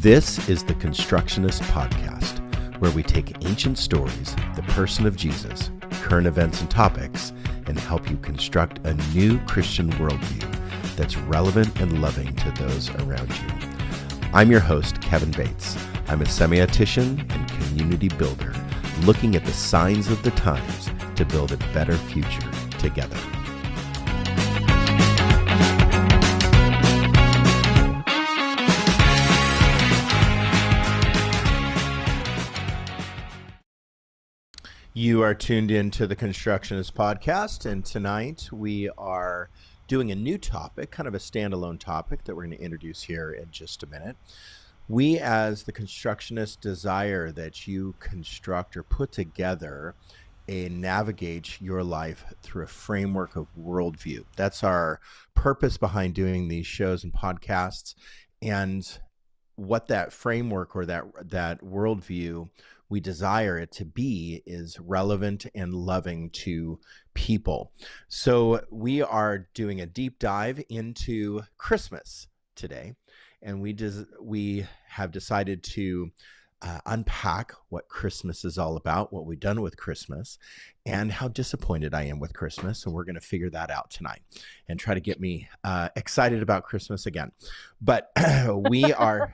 This is the Constructionist Podcast, where we take ancient stories, the person of Jesus, current events and topics, and help you construct a new Christian worldview that's relevant and loving to those around you. I'm your host, Kevin Bates. I'm a semiotician and community builder, looking at the signs of the times to build a better future together. You are tuned into the Constructionist Podcast, and tonight we are doing a new topic, kind of a standalone topic that we're going to introduce here in just a minute. We, as the Constructionists, desire that you construct or put together and navigate your life through a framework of worldview. That's our purpose behind doing these shows and podcasts, and what that framework or that worldview we desire it to be is relevant and loving to people. So we are doing a deep dive into Christmas today, and we have decided to unpack what Christmas is all about, what we've done with Christmas, and how disappointed I am with Christmas. So we're going to figure that out tonight and try to get me excited about Christmas again. But we are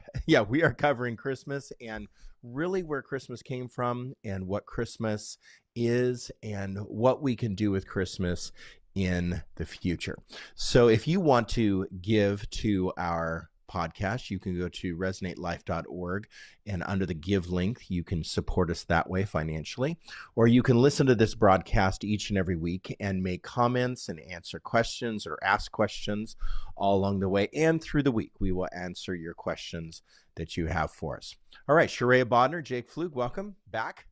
covering Christmas and really where Christmas came from and what Christmas is and what we can do with Christmas in the future. So if you want to give to our podcast, you can go to resonatelife.org, and under the give link, you can support us that way financially, or you can listen to this broadcast each and every week and make comments and answer questions or ask questions all along the way. And through the week, we will answer your questions that you have for us. All right, Sharia Bodner, Jake Flug, welcome back.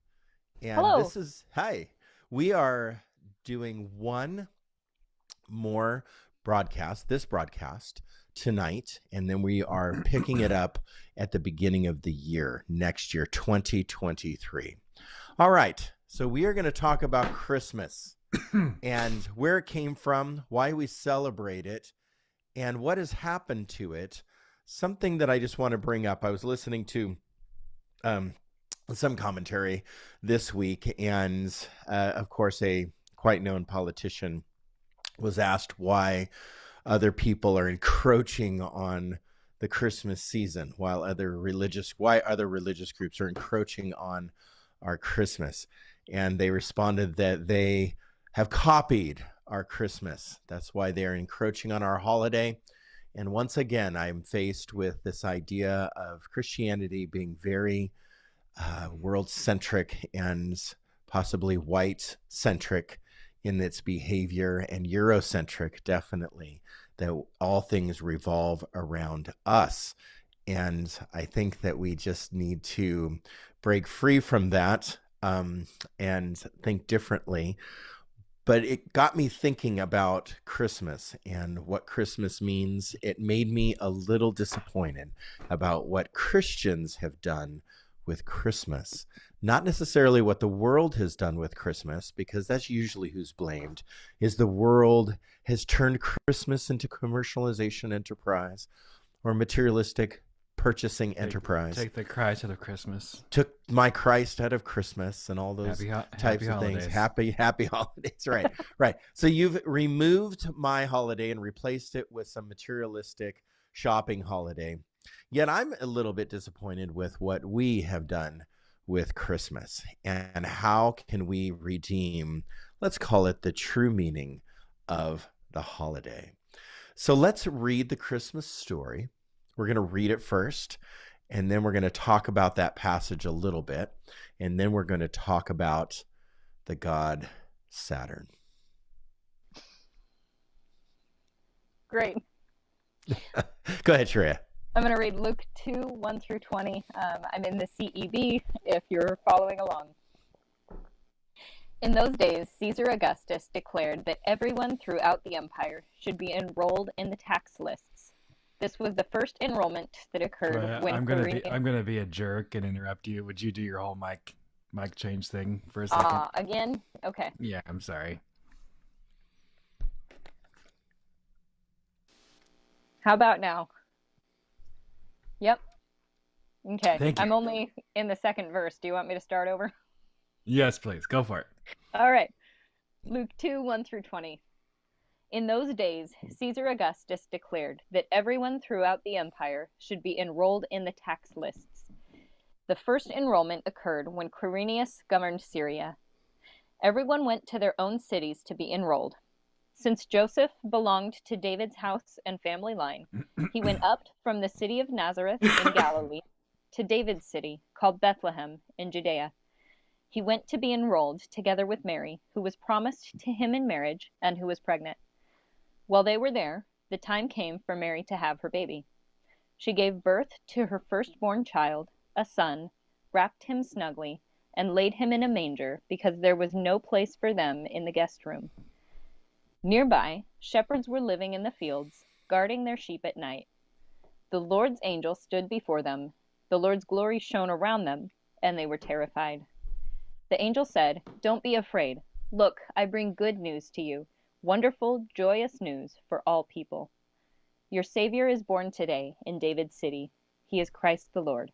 And hello. We are doing one more broadcast tonight, and then we are picking it up at the beginning of the year, next year, 2023. All right, so we are going to talk about Christmas and where it came from, why we celebrate it, and what has happened to it. Something that I just want to bring up, I was listening to some commentary this week, and of course a quite known politician was asked why other people are encroaching on the Christmas season, while other religious groups are encroaching on our Christmas. And they responded that they have copied our Christmas. That's why they're encroaching on our holiday. And once again, I'm faced with this idea of Christianity being very world-centric and possibly white-centric in its behavior, and Eurocentric, definitely, that all things revolve around us. And I think that we just need to break free from that and think differently. But it got me thinking about Christmas and what Christmas means. It made me a little disappointed about what Christians have done with Christmas. Not necessarily what the world has done with Christmas, because that's usually who's blamed, is the world has turned Christmas into commercialization enterprise or materialistic purchasing enterprise. Take the Christ out of Christmas. Took my Christ out of Christmas and all those types of things. Happy holidays. Right. Right. So you've removed my holiday and replaced it with some materialistic shopping holiday. Yet I'm a little bit disappointed with what we have done with Christmas, and how can we redeem, let's call it, the true meaning of the holiday. So let's read the Christmas story. We're going to read it first, and then we're going to talk about that passage a little bit, and then we're going to talk about the god Saturn. Great. Go ahead, Sharia. I'm going to read Luke 2, 1 through 20. I'm in the CEV if you're following along. In those days, Caesar Augustus declared that everyone throughout the empire should be enrolled in the tax lists. This was the first enrollment that occurred when I'm gonna be a jerk and interrupt you. Would you do your whole mic change thing for a second? Again? Okay. Yeah, I'm sorry. How about now? Yep. Okay. Thank you. I'm only in the second verse. Do you want me to start over? Yes, please. Go for it. All right. Luke 2, 1 through 20. In those days, Caesar Augustus declared that everyone throughout the empire should be enrolled in the tax lists. The first enrollment occurred when Quirinius governed Syria. Everyone went to their own cities to be enrolled. Since Joseph belonged to David's house and family line, he went up from the city of Nazareth in Galilee to David's city, called Bethlehem, in Judea. He went to be enrolled together with Mary, who was promised to him in marriage and who was pregnant. While they were there, the time came for Mary to have her baby. She gave birth to her firstborn child, a son, wrapped him snugly, and laid him in a manger because there was no place for them in the guest room. Nearby, shepherds were living in the fields, guarding their sheep at night. The Lord's angel stood before them. The Lord's glory shone around them, and they were terrified. The angel said, "Don't be afraid. Look, I bring good news to you, wonderful, joyous news for all people. Your Savior is born today in David's city. He is Christ the Lord.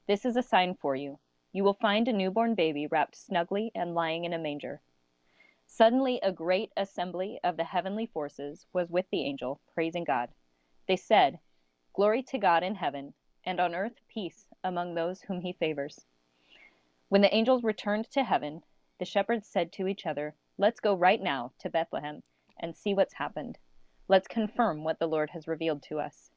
This is a sign for you. You will find a newborn baby wrapped snugly and lying in a manger." Suddenly a great assembly of the heavenly forces was with the angel, praising God. They said, "Glory to God in heaven, and on earth peace among those whom he favors." When the angels returned to heaven, the shepherds said to each other, "Let's go right now to Bethlehem and see what's happened. Let's confirm what the Lord has revealed to us."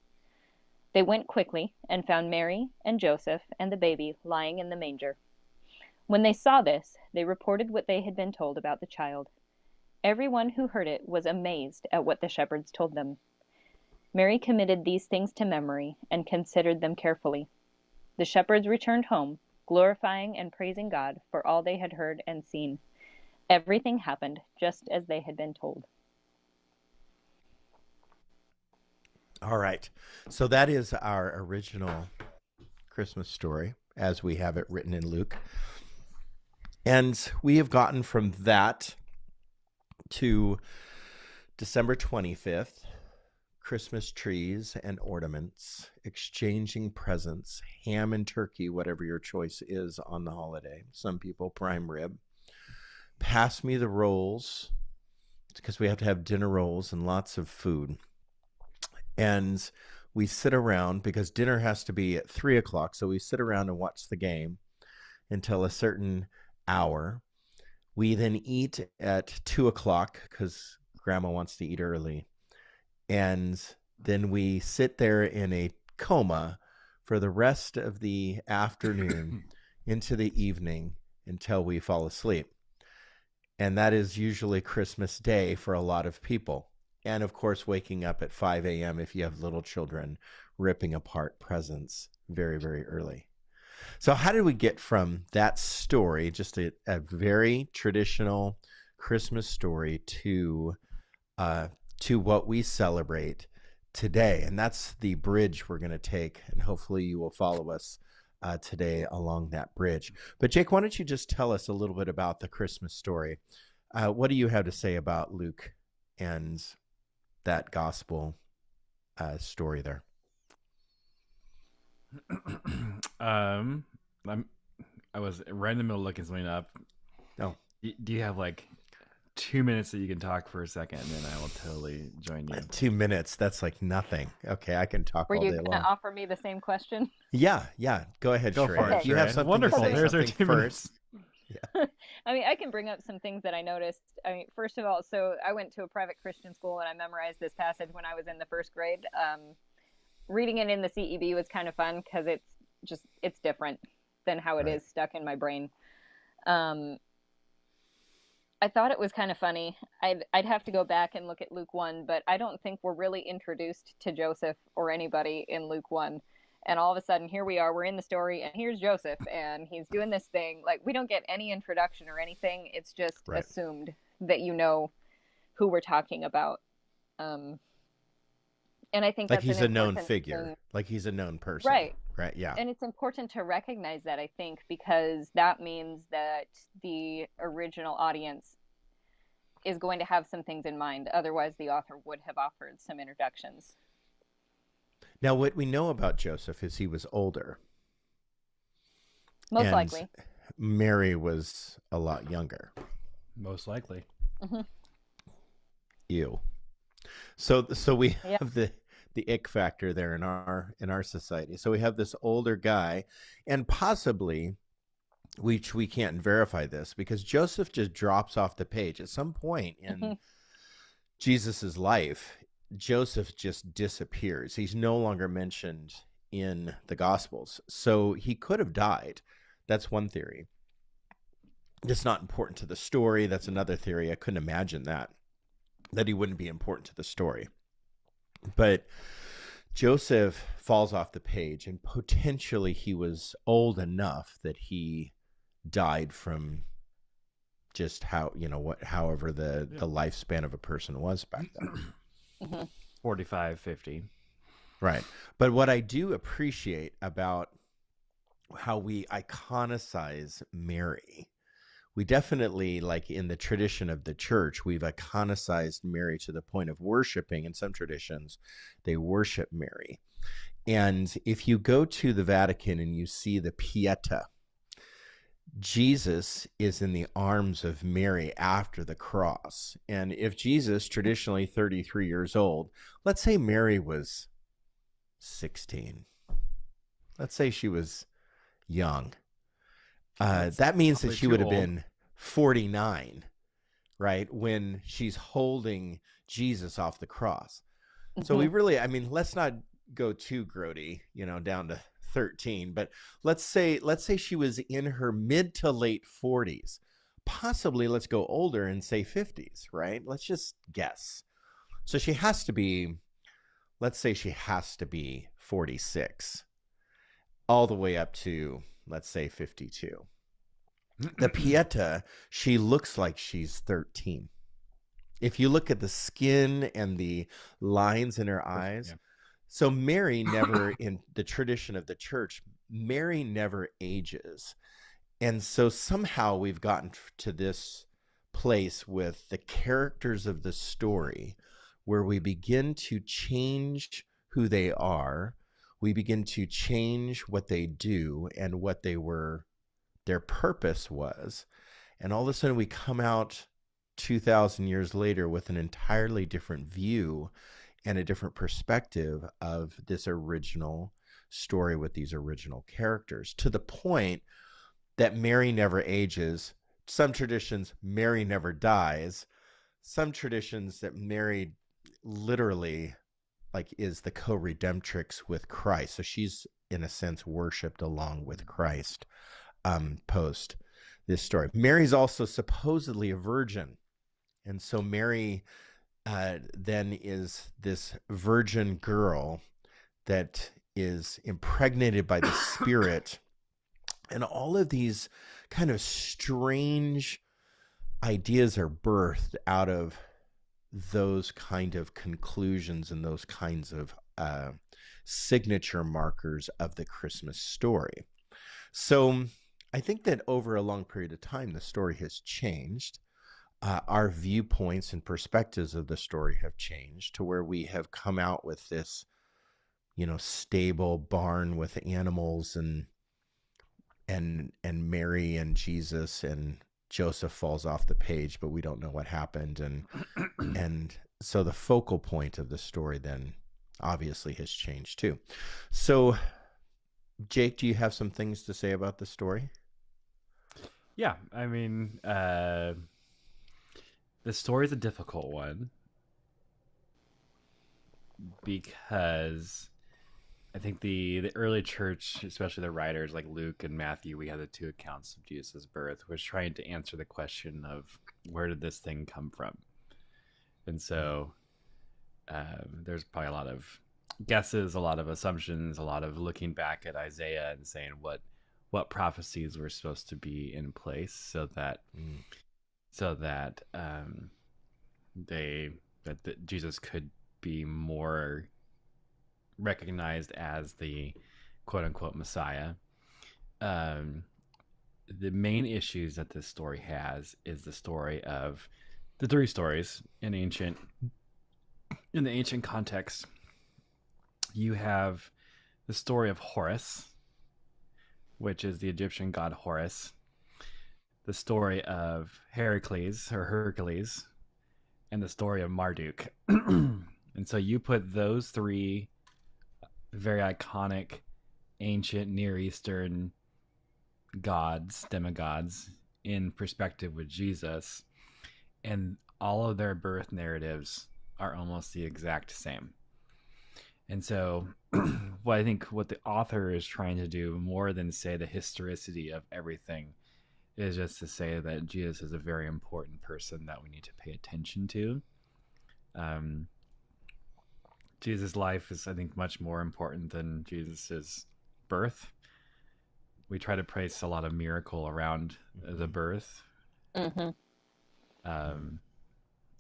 They went quickly and found Mary and Joseph and the baby lying in the manger. When they saw this, they reported what they had been told about the child. Everyone who heard it was amazed at what the shepherds told them. Mary committed these things to memory and considered them carefully. The shepherds returned home, glorifying and praising God for all they had heard and seen. Everything happened just as they had been told. All right. So that is our original Christmas story as we have it written in Luke. And we have gotten from that to December 25th, Christmas trees and ornaments, exchanging presents, ham and turkey, whatever your choice is on the holiday. Some people prime rib. Pass me the rolls, because we have to have dinner rolls and lots of food. And we sit around because dinner has to be at 3:00. So we sit around and watch the game until a certain hour. We then eat at 2:00 because grandma wants to eat early. And then we sit there in a coma for the rest of the afternoon into the evening until we fall asleep. And that is usually Christmas Day for a lot of people. And of course, waking up at 5 a.m. if you have little children, ripping apart presents very, very early. So how did we get from that story, just a very traditional Christmas story, to what we celebrate today? And that's the bridge we're going to take, and hopefully you will follow us today along that bridge. But Jake, why don't you just tell us a little bit about the Christmas story? What do you have to say about Luke and that gospel story there? I was right in the middle of looking something up. Oh, Do you have like 2 minutes that you can talk for a second, and then I will totally join you? 2 minutes. That's like nothing. Okay, I can talk Were all you day going long. to offer me the same question? Yeah. Go ahead, Go Sheree. for it, If you have Sheree. something Wonderful. to say, There's our something 2 minutes. first. I mean, I can bring up some things that I noticed. I mean, first of all, so I went to a private Christian school and I memorized this passage when I was in the first grade. Reading it in the CEB was kind of fun because it's different than how it is stuck in my brain. I thought it was kind of funny. I'd have to go back and look at Luke 1, but I don't think we're really introduced to Joseph or anybody in Luke 1. And all of a sudden, here we are, we're in the story, and here's Joseph, and he's doing this thing. Like, we don't get any introduction or anything. It's just assumed that you know who we're talking about. And I think like that's he's an a known important figure, thing. like he's a known person. Right. Yeah. And it's important to recognize that, I think, because that means that the original audience is going to have some things in mind. Otherwise, the author would have offered some introductions. Now, what we know about Joseph is he was older. Most And likely. Mary was a lot younger. Most likely. Hmm. Ew. So we Yeah. have the ick factor there in our society. So we have this older guy, and possibly, which we can't verify this, because Joseph just drops off the page at some point in Jesus's life. Joseph just disappears. He's no longer mentioned in the Gospels, so he could have died. That's one theory. It's not important to the story. That's another theory. I couldn't imagine that he wouldn't be important to the story. But Joseph falls off the page, and potentially he was old enough that he died from just however the lifespan of a person was back then. 45, 50. Right. But what I do appreciate about how we iconicize Mary, we definitely, like in the tradition of the church, we've iconicized Mary to the point of worshiping. In some traditions, they worship Mary. And if you go to the Vatican and you see the Pieta, Jesus is in the arms of Mary after the cross. And if Jesus, traditionally 33 years old, let's say Mary was 16. Let's say she was young. That means that she would have been 49, right, when she's holding Jesus off the cross. So we really, let's not go too grody, down to 13, but let's say she was in her mid to late 40s. Possibly, let's go older and say 50s, right? Let's just guess. So she has to be, let's say she has to be 46, all the way up to, let's say, 52. The Pieta, she looks like she's 13. If you look at the skin and the lines in her eyes. Yeah. So Mary never, in the tradition of the church, Mary never ages. And so somehow we've gotten to this place with the characters of the story where we begin to change who they are. We begin to change what they do and what they were, their purpose was. And all of a sudden we come out 2,000 years later with an entirely different view and a different perspective of this original story with these original characters, to the point that Mary never ages. Some traditions, Mary never dies. Some traditions that Mary literally is the co-redemptrix with Christ. So she's, in a sense, worshipped along with Christ post this story. Mary's also supposedly a virgin. And so Mary then is this virgin girl that is impregnated by the Spirit. And all of these kind of strange ideas are birthed out of those kind of conclusions and those kinds of signature markers of the Christmas story. So I think that over a long period of time, the story has changed. Our viewpoints and perspectives of the story have changed to where we have come out with this, stable barn with animals and Mary and Jesus, and Joseph falls off the page, but we don't know what happened. And so the focal point of the story then obviously has changed too. So Jake, do you have some things to say about the story? Yeah, the story is a difficult one because I think the early church, especially the writers like Luke and Matthew, we have the two accounts of Jesus' birth, was trying to answer the question of where did this thing come from? And so there's probably a lot of guesses, a lot of assumptions, a lot of looking back at Isaiah and saying what prophecies were supposed to be in place so that Jesus could be more recognized as the quote unquote Messiah. The main issues that this story has is the story of the three stories in the ancient context. You have the story of Horus, which is the Egyptian god Horus, the story of Heracles or Hercules, and the story of Marduk. And so you put those three very iconic ancient Near Eastern gods, demigods, in perspective with Jesus, and all of their birth narratives are almost the exact same. And so what I think what the author is trying to do, more than say the historicity of everything, is just to say that Jesus is a very important person that we need to pay attention to. Jesus' life is, I think, much more important than Jesus's birth. We try to place a lot of miracle around the birth, Mm-hmm.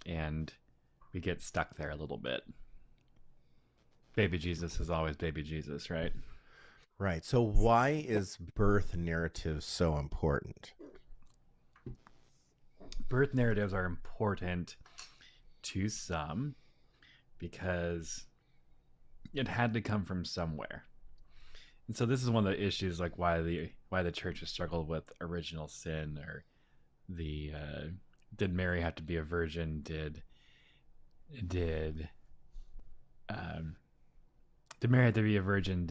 and we get stuck there a little bit. Baby Jesus is always baby Jesus, right? Right. So why is birth narrative so important? Birth narratives are important to some because it had to come from somewhere. And so this is one of the issues, like why the church has struggled with original sin, or the did Mary have to be a virgin? Did Mary have to be a virgin?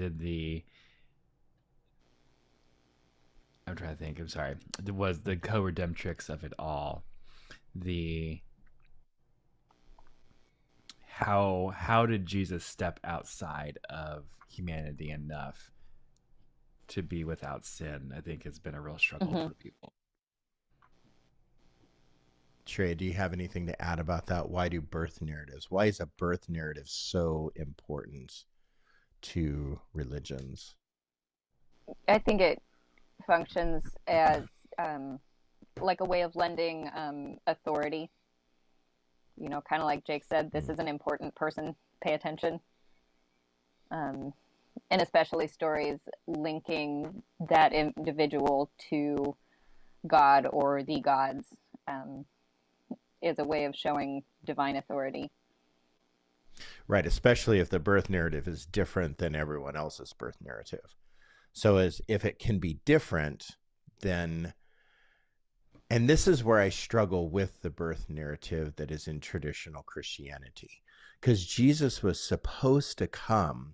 I'm trying to think. I'm sorry. It was the co-redemptrix of it all. How did Jesus step outside of humanity enough to be without sin? I think has been a real struggle for people. Trey, do you have anything to add about that? Why do birth narratives? Why is a birth narrative so important to religions? I think it functions as like a way of lending authority. You know, kind of like Jake said, this is an important person. Pay attention. And especially stories linking that individual to God or the gods is a way of showing divine authority. Right, especially if the birth narrative is different than everyone else's birth narrative. So as if it can be different, then, and this is where I struggle with the birth narrative that is in traditional Christianity, because Jesus was supposed to come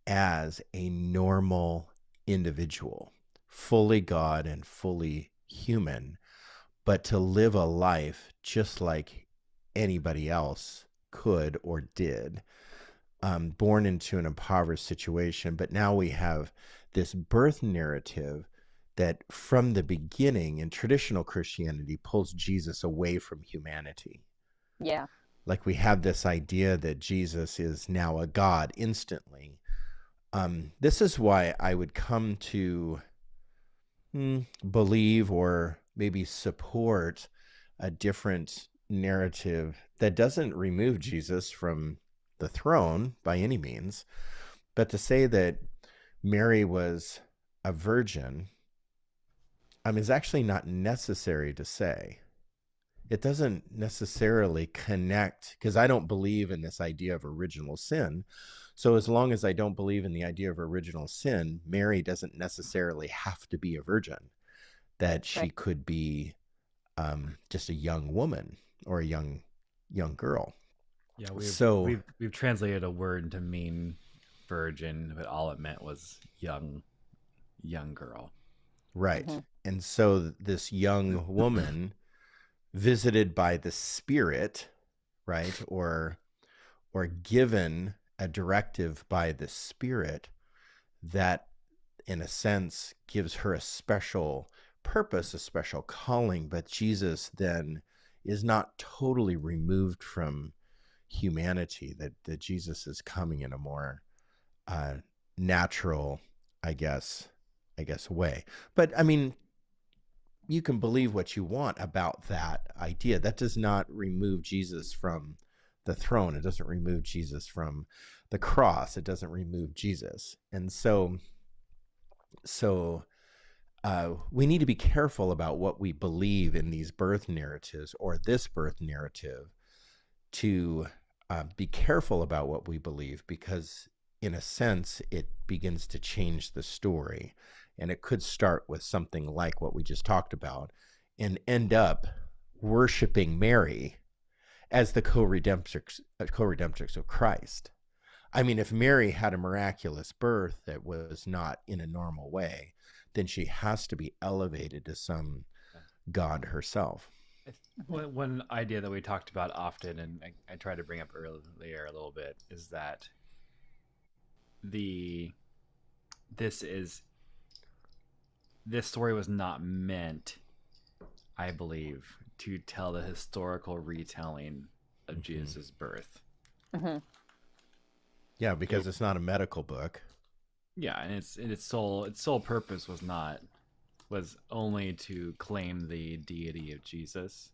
as a normal individual, fully God and fully human, but to live a life just like anybody else could or did, born into an impoverished situation. But now we have this birth narrative that from the beginning in traditional Christianity pulls Jesus away from humanity. Yeah. Like we have this idea that Jesus is now a God instantly. This is why I would come to believe or maybe support a different narrative that doesn't remove Jesus from the throne by any means, but to say that Mary was a virgin is actually not necessary to say. It doesn't necessarily connect, because I don't believe in this idea of original sin. So as long as I don't believe in the idea of original sin, Mary doesn't necessarily have to be a virgin, that she could be just a young woman or a young girl. Yeah, we've translated a word to mean virgin, but all it meant was young girl. Right. Mm-hmm. And so this young woman visited by the Spirit, right, or given a directive by the Spirit that in a sense gives her a special purpose, a special calling. But Jesus then is not totally removed from humanity, that Jesus is coming in a more natural, I guess way. But I mean, you can believe what you want about that idea. That does not remove Jesus from the throne. It doesn't remove Jesus from the cross. It doesn't remove Jesus. And so we need to be careful about what we believe in these birth narratives or this birth narrative, to be careful about what we believe, because in a sense, it begins to change the story. And it could start with something like what we just talked about and end up worshiping Mary as the co-redemptrix of Christ. I mean, if Mary had a miraculous birth that was not in a normal way, then she has to be elevated to some God herself. One idea that we talked about often, and I tried to bring up earlier a little bit, is that this story was not meant, I believe, to tell the historical retelling of Jesus' birth. Mm-hmm. Yeah, because it's not a medical book. Yeah, and its sole purpose was only to claim the deity of Jesus,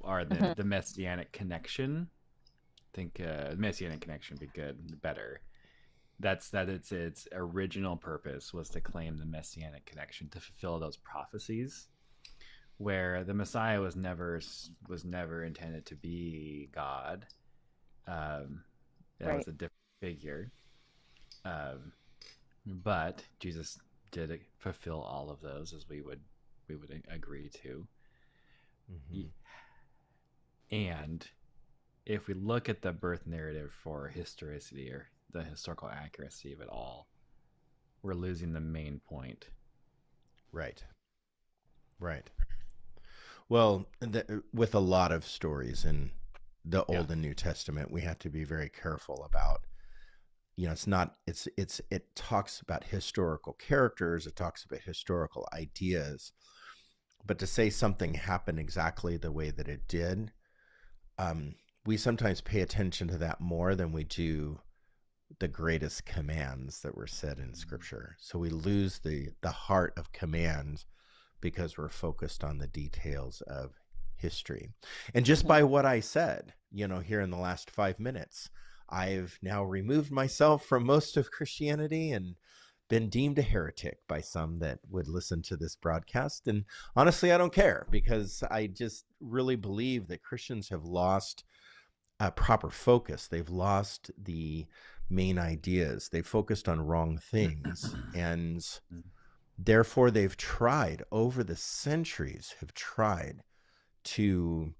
or the messianic connection. I think messianic connection would be better. Its original purpose was to claim the messianic connection, to fulfill those prophecies, where the Messiah was never intended to be God. That was a different figure. But Jesus did fulfill all of those, as we would agree to. Mm-hmm. And if we look at the birth narrative for historicity, or the historical accuracy of it all, we're losing the main point. Right. Well, with a lot of stories in the Old and New Testament, we have to be very careful about, it talks about historical characters, it talks about historical ideas, but to say something happened exactly the way that it did, we sometimes pay attention to that more than we do the greatest commands that were said in Scripture. So we lose the heart of command because we're focused on the details of history. And just by what I said, here in the last 5 minutes, I've now removed myself from most of Christianity and been deemed a heretic by some that would listen to this broadcast. And honestly, I don't care, because I just really believe that Christians have lost proper focus. They've lost the main ideas. They've focused on wrong things. And therefore, they've tried over the centuries, to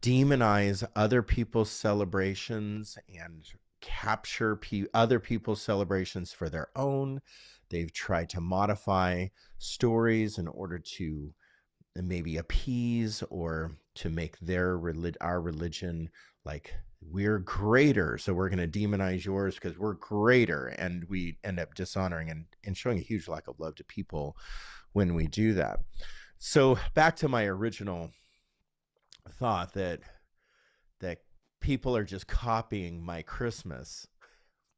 demonize other people's celebrations and capture other people's celebrations for their own. They've tried to modify stories in order to maybe appease or to make our religion like we're greater, so we're going to demonize yours because we're greater, and we end up dishonoring and showing a huge lack of love to people when we do that. So back to my original thought that people are just copying my Christmas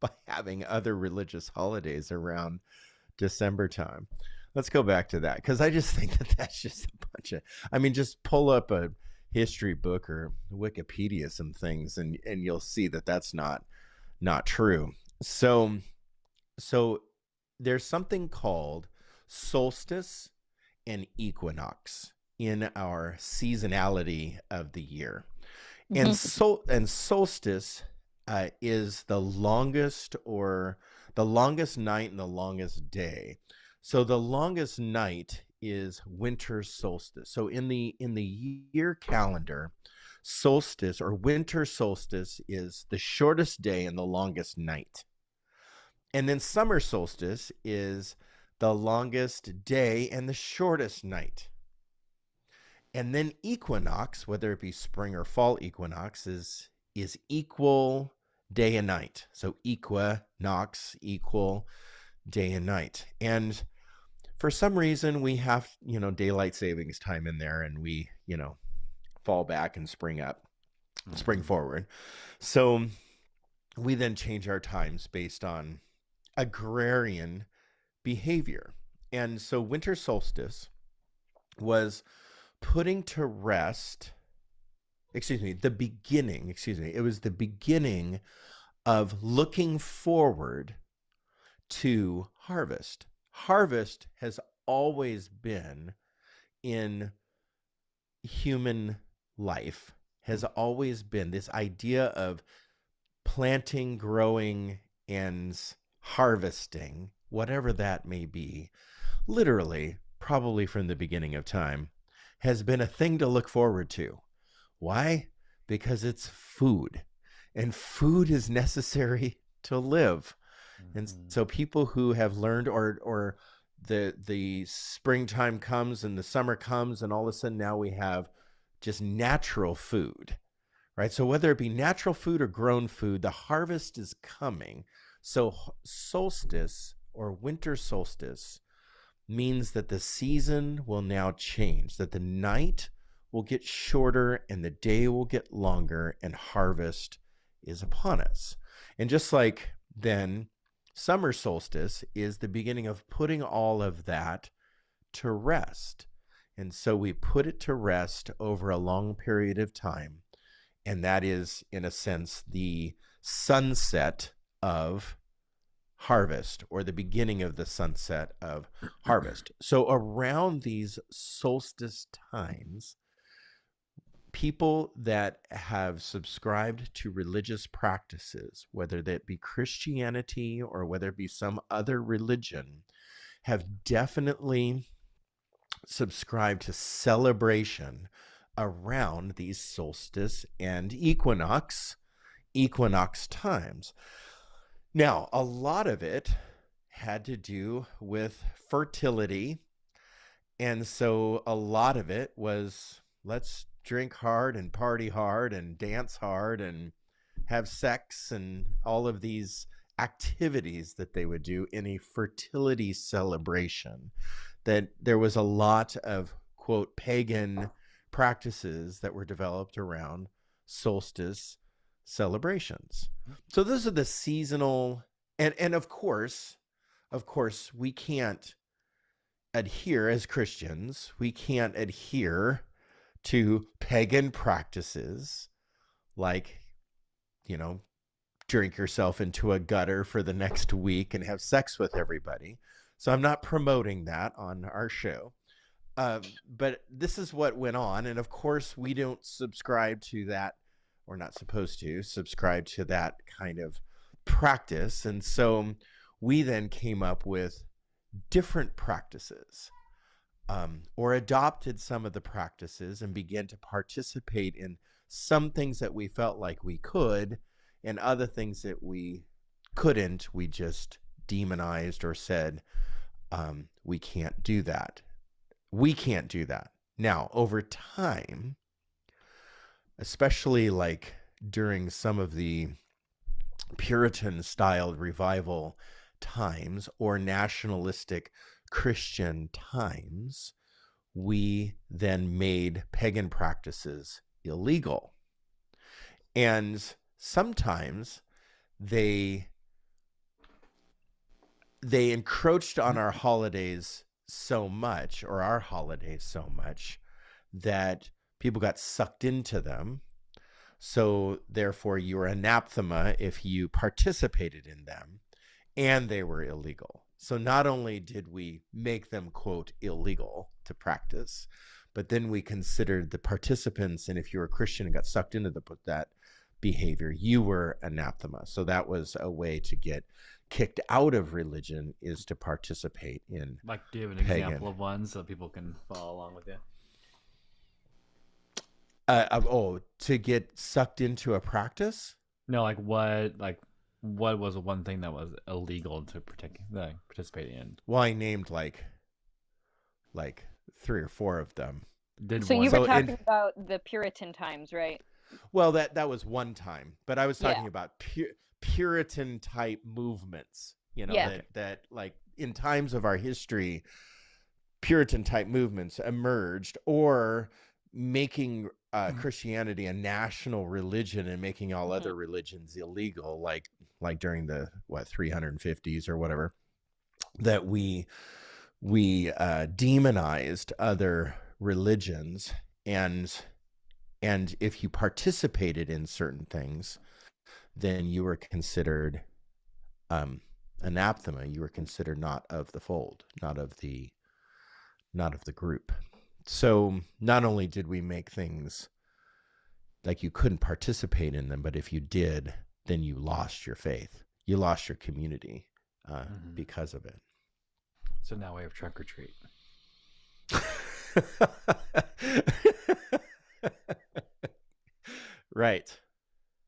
by having other religious holidays around December time. Let's go back to that, because I just think that that's just a bunch of, just pull up a history book or Wikipedia some things and you'll see that that's not true. So there's something called solstice and equinox in our seasonality of the year. And solstice is the longest night and the longest day. So the longest night is winter solstice. So in the year calendar, solstice or winter solstice is the shortest day and the longest night. And then summer solstice is the longest day and the shortest night. And then equinox, whether it be spring or fall equinox, is equal day and night. So equinox, equal day and night. And for some reason, we have, daylight savings time in there, and we, fall back and spring forward. So we then change our times based on agrarian behavior. And so winter solstice was putting to rest, it was the beginning of looking forward to harvest. Harvest has always been in human life, has always been this idea of planting, growing, and harvesting, whatever that may be, literally, probably from the beginning of time, has been a thing to look forward to. Why? Because it's food, and food is necessary to live. And so people who have learned, or the springtime comes and the summer comes, and all of a sudden now we have just natural food, right? So whether it be natural food or grown food, the harvest is coming. So solstice or winter solstice means that the season will now change, that the night will get shorter and the day will get longer, and harvest is upon us. And just like then, summer solstice is the beginning of putting all of that to rest. And so we put it to rest over a long period of time. And that is, in a sense, the sunset of harvest, or the beginning of the sunset of harvest. So around these solstice times, people that have subscribed to religious practices, whether that be Christianity or whether it be some other religion, have definitely subscribed to celebration around these solstice and equinox times. Now, a lot of it had to do with fertility. And so a lot of it was, let's drink hard and party hard and dance hard and have sex and all of these activities that they would do in a fertility celebration. That there was a lot of, quote, pagan practices that were developed around solstice celebrations. So those are the seasonal, and of course we can't adhere, as Christians, we can't adhere to pagan practices like, drink yourself into a gutter for the next week and have sex with everybody. So I'm not promoting that on our show. But this is what went on. And of course, we don't subscribe to that. We're not supposed to subscribe to that kind of practice. And so we then came up with different practices, or adopted some of the practices and began to participate in some things that we felt like we could, and other things that we couldn't. We just demonized or said, we can't do that. We can't do that. Now, over time, especially like during some of the Puritan-styled revival times or nationalistic Christian times, we then made pagan practices illegal. And sometimes they encroached on our holidays so much, or our holidays so much, that people got sucked into them. So therefore you were anathema if you participated in them, and they were illegal. So not only did we make them, quote, illegal to practice, but then we considered the participants, and if you were a Christian and got sucked into that behavior, you were anathema. So that was a way to get kicked out of religion, is to participate in Like, do you have an pagan. example of one so people can follow along with you? To get sucked into a practice? No, what was one thing that was illegal to participate in? Well, I named like 3 or 4 of them. So you were talking about the Puritan times, right? Well, that was one time, but I was talking about Puritan type movements, that like in times of our history, Puritan type movements emerged, or making Christianity a national religion and making all other religions illegal, like during the 350s or whatever, that we demonized other religions, and if you participated in certain things, then you were considered anathema. You were considered not of the fold, not of the group. So not only did we make things like you couldn't participate in them, but if you did, then you lost your faith. You lost your community Mhm. because of it. So now we have trunk or treat. Right.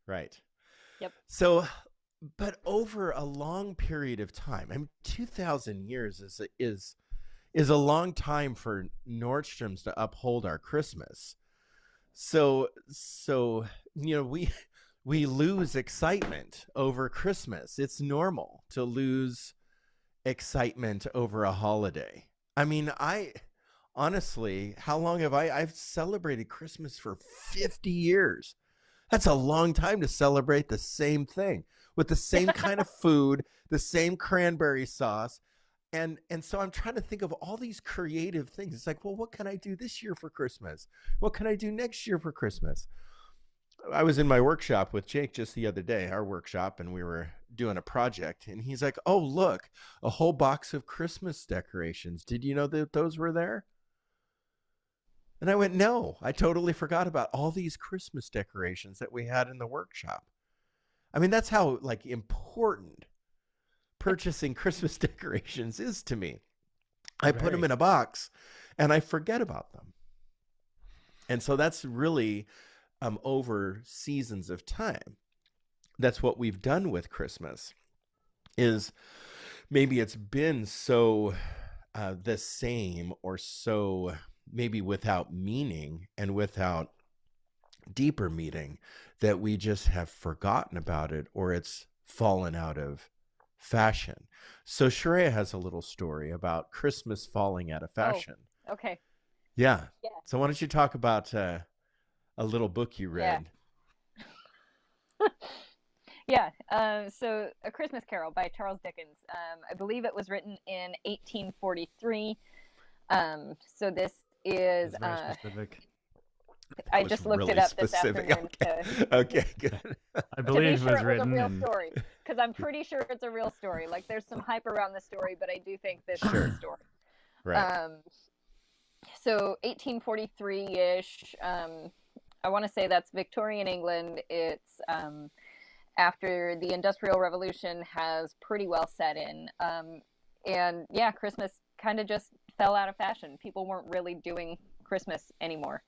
Right. Yep. So, but over a long period of time, I mean, 2,000 years is a long time for Nordstrom's to uphold our Christmas. So we lose excitement over Christmas. It's normal to lose excitement over a holiday. I mean, I honestly, how long have I've celebrated Christmas for 50 years. That's a long time to celebrate the same thing with the same kind of food, the same cranberry sauce. And so I'm trying to think of all these creative things. It's like, well, what can I do this year for Christmas? What can I do next year for Christmas? I was in my workshop with Jake just the other day, our workshop, and we were doing a project. And he's like, oh, look, a whole box of Christmas decorations. Did you know that those were there? And I went, no, I totally forgot about all these Christmas decorations that we had in the workshop. I mean, that's how like important purchasing Christmas decorations is to me. I put them in a box and I forget about them. And so that's really over seasons of time. That's what we've done with Christmas is maybe it's been so the same or so maybe without meaning and without deeper meaning that we just have forgotten about it or it's fallen out of fashion. So Sharia has a little story about Christmas falling out of fashion. Oh, okay. Yeah. Yeah. So why don't you talk about a little book you read? Yeah. So A Christmas Carol by Charles Dickens. I believe it was written in 1843. So this is very specific. I just looked really it up specific. this afternoon. Okay, good. I believe to it be sure was it was a written real in. story, because I'm pretty sure it's a real story. Like there's some hype around the story, but I do think this Sure. is a story. Right. So 1843-ish. I want to say that's Victorian England. It's after the Industrial Revolution has pretty well set in. And yeah, Christmas kind of just fell out of fashion. People weren't really doing Christmas anymore.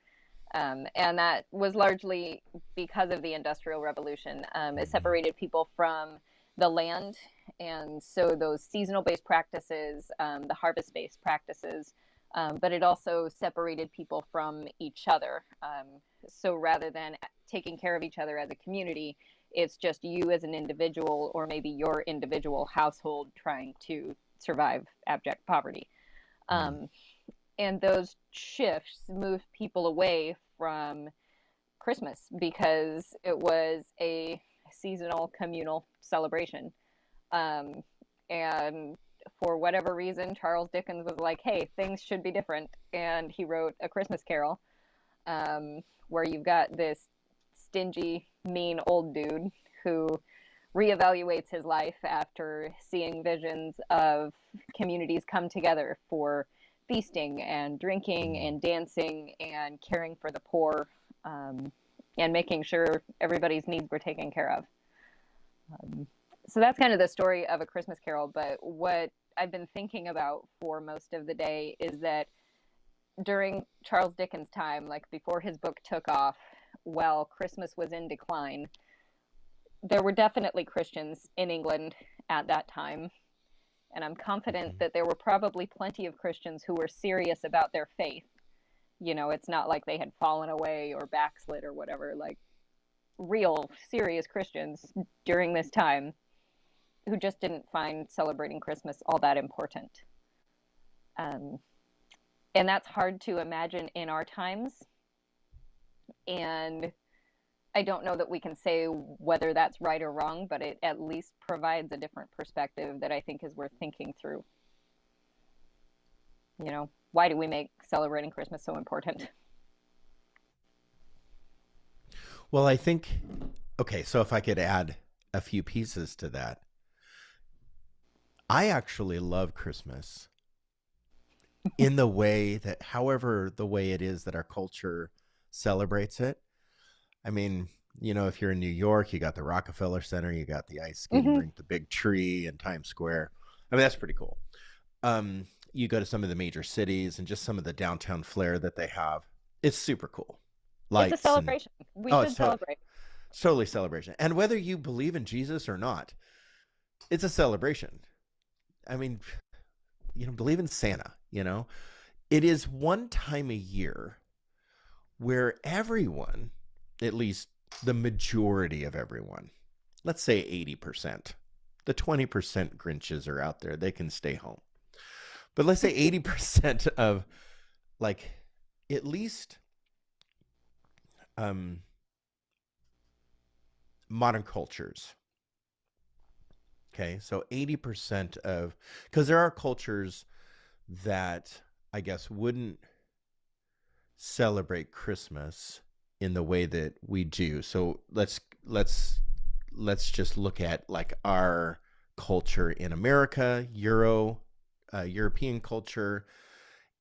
And that was largely because of the Industrial Revolution. It separated people from the land. And so those seasonal-based practices, the harvest-based practices, but it also separated people from each other. So rather than taking care of each other as a community, it's just you as an individual or maybe your individual household trying to survive abject poverty. And those shifts moved people away from Christmas because it was a seasonal communal celebration. And for whatever reason, Charles Dickens was like, hey, things should be different. And he wrote A Christmas Carol, where you've got this stingy, mean old dude who reevaluates his life after seeing visions of communities come together for feasting and drinking and dancing and caring for the poor, and making sure everybody's needs were taken care of. So that's kind of the story of A Christmas Carol. But what I've been thinking about for most of the day is that during Charles Dickens' time, like before his book took off, while Christmas was in decline, there were definitely Christians in England at that time. And I'm confident that there were probably plenty of Christians who were serious about their faith. You know, it's not like they had fallen away or backslid or whatever. Like real, serious Christians during this time who just didn't find celebrating Christmas all that important. And that's hard to imagine in our times. And I don't know that we can say whether that's right or wrong, but it at least provides a different perspective that I think is worth thinking through. You know, why do we make celebrating Christmas so important? Well, I think, okay, so if I could add a few pieces to that. I actually love Christmas in the way that, however, the way it is that our culture celebrates it. I mean, If you're in New York, you got the Rockefeller Center, you got the ice skating rink, the big tree in Times Square. I mean, that's pretty cool. You go to some of the major cities and just some of the downtown flair that they have. It's super cool. It's a Lights celebration. We should celebrate. it's totally celebration. And whether you believe in Jesus or not, it's a celebration. I mean, believe in Santa. It is one time a year where everyone, at least the majority of everyone, let's say 80%, the 20% Grinches are out there. They can stay home. But let's say 80% of, like, at least modern cultures. Okay, so 80% of, because there are cultures that I guess wouldn't celebrate Christmas in the way that we do. So let's just look at like our culture in America, European culture,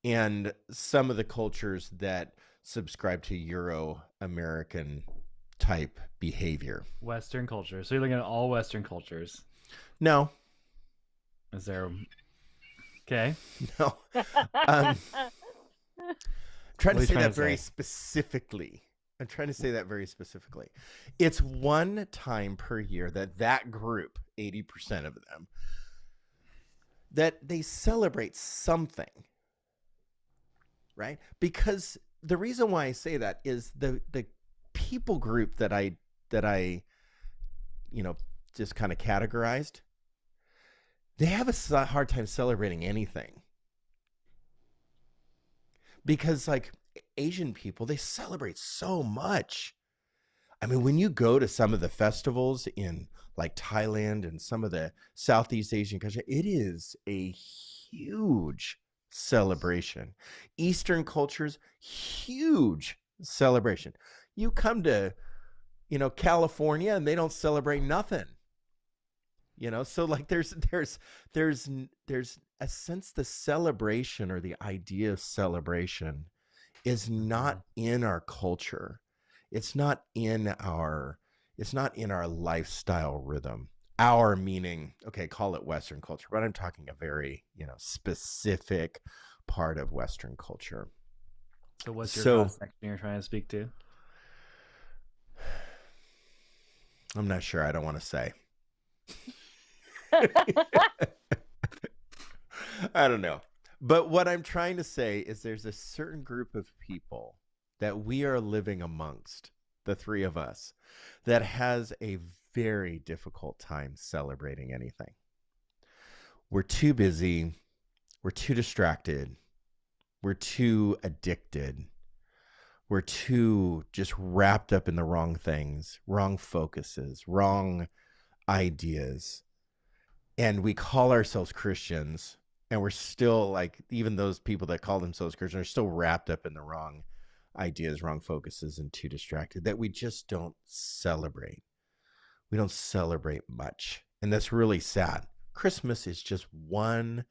and some of the cultures that subscribe to Euro-American type behavior. Western culture. So you're looking at all Western cultures. No. Is there? Okay. No. Trying to say that very specifically. I'm trying to say that very specifically. It's one time per year that group, 80% of them, that they celebrate something, right? Because the reason why I say that is the people group that I just kind of categorized, they have a hard time celebrating anything. Because like Asian people, they celebrate so much. I mean, when you go to some of the festivals in like Thailand and some of the Southeast Asian countries, it is a huge celebration. Eastern cultures, huge celebration. You come to, California and they don't celebrate nothing. So like there's a sense the celebration or the idea of celebration is not in our culture. It's not in our lifestyle rhythm. Our meaning, okay, call it Western culture, but I'm talking a very, specific part of Western culture. So what's your cross-section you're trying to speak to? I'm not sure. I don't want to say. I don't know. But what I'm trying to say is there's a certain group of people that we are living amongst, the three of us, that has a very difficult time celebrating anything. We're too busy. We're too distracted. We're too addicted. We're too just wrapped up in the wrong things, wrong focuses, wrong ideas. And we call ourselves Christians, and we're still like, even those people that call themselves Christians are still wrapped up in the wrong ideas, wrong focuses, and too distracted, that we just don't celebrate. We don't celebrate much. And that's really sad. Christmas is just one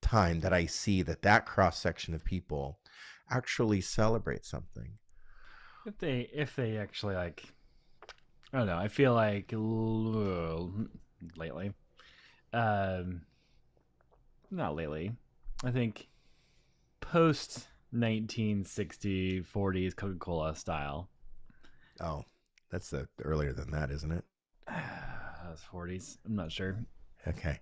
time that I see that cross-section of people actually celebrate something. If they actually like, I don't know, I feel like lately, not lately, I think post 1960 40s Coca-Cola style. Oh, that's earlier than that, isn't it? That was 40s. I'm not sure. Okay.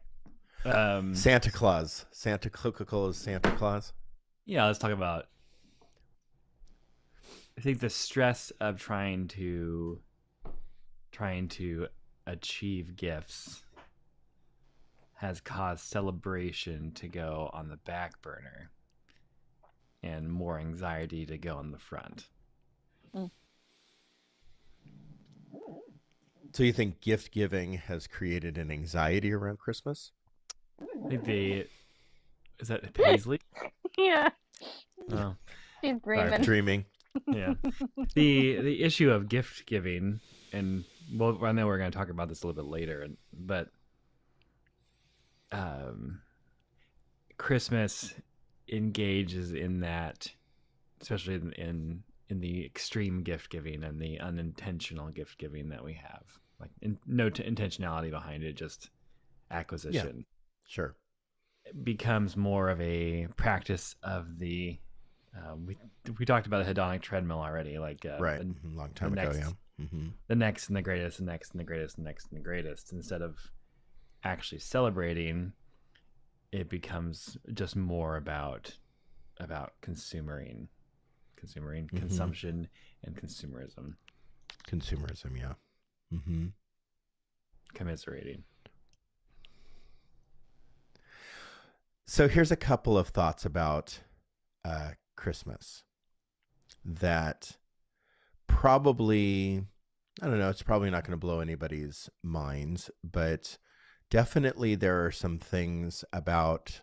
Santa Claus. Coca-Cola's Santa Claus. Yeah, let's talk about, I think the stress of trying to achieve gifts has caused celebration to go on the back burner and more anxiety to go on the front. So you think gift giving has created an anxiety around Christmas? I think is that Paisley? Yeah. Oh. She's dreaming. Dreaming. Yeah. The issue of gift giving, and well, I know we're going to talk about this a little bit later, but Christmas engages in that, especially in in the extreme gift giving and the unintentional gift giving that we have. Like no intentionality behind it, just acquisition. Sure. It becomes more of a practice of the. We talked about a hedonic treadmill already, like Right. Long time ago, yeah. the next and the greatest, the next and the greatest, and next and the greatest. Instead of actually celebrating, it becomes just more about consumption and consumerism. Consumerism, yeah. Commiserating. So here's a couple of thoughts about Christmas that probably, I don't know, it's probably not going to blow anybody's minds, but definitely there are some things about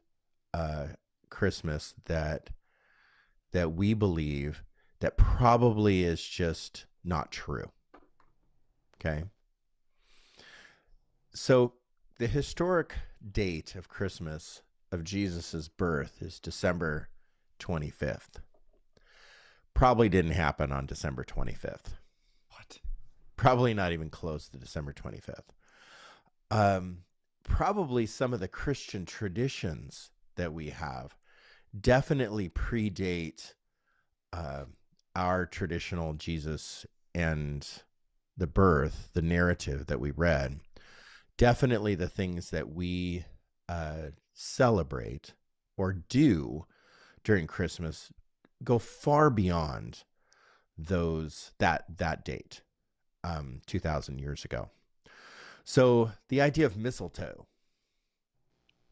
Christmas that we believe that probably is just not true. Okay. So the historic date of Christmas, of Jesus's birth, is December 25th. Probably didn't happen on December 25th. What? Probably not even close to December 25th. Probably some of the Christian traditions that we have definitely predate our traditional Jesus and the birth, the narrative that we read. Definitely the things that we celebrate or do during Christmas go far beyond that date, 2,000 years ago. So the idea of mistletoe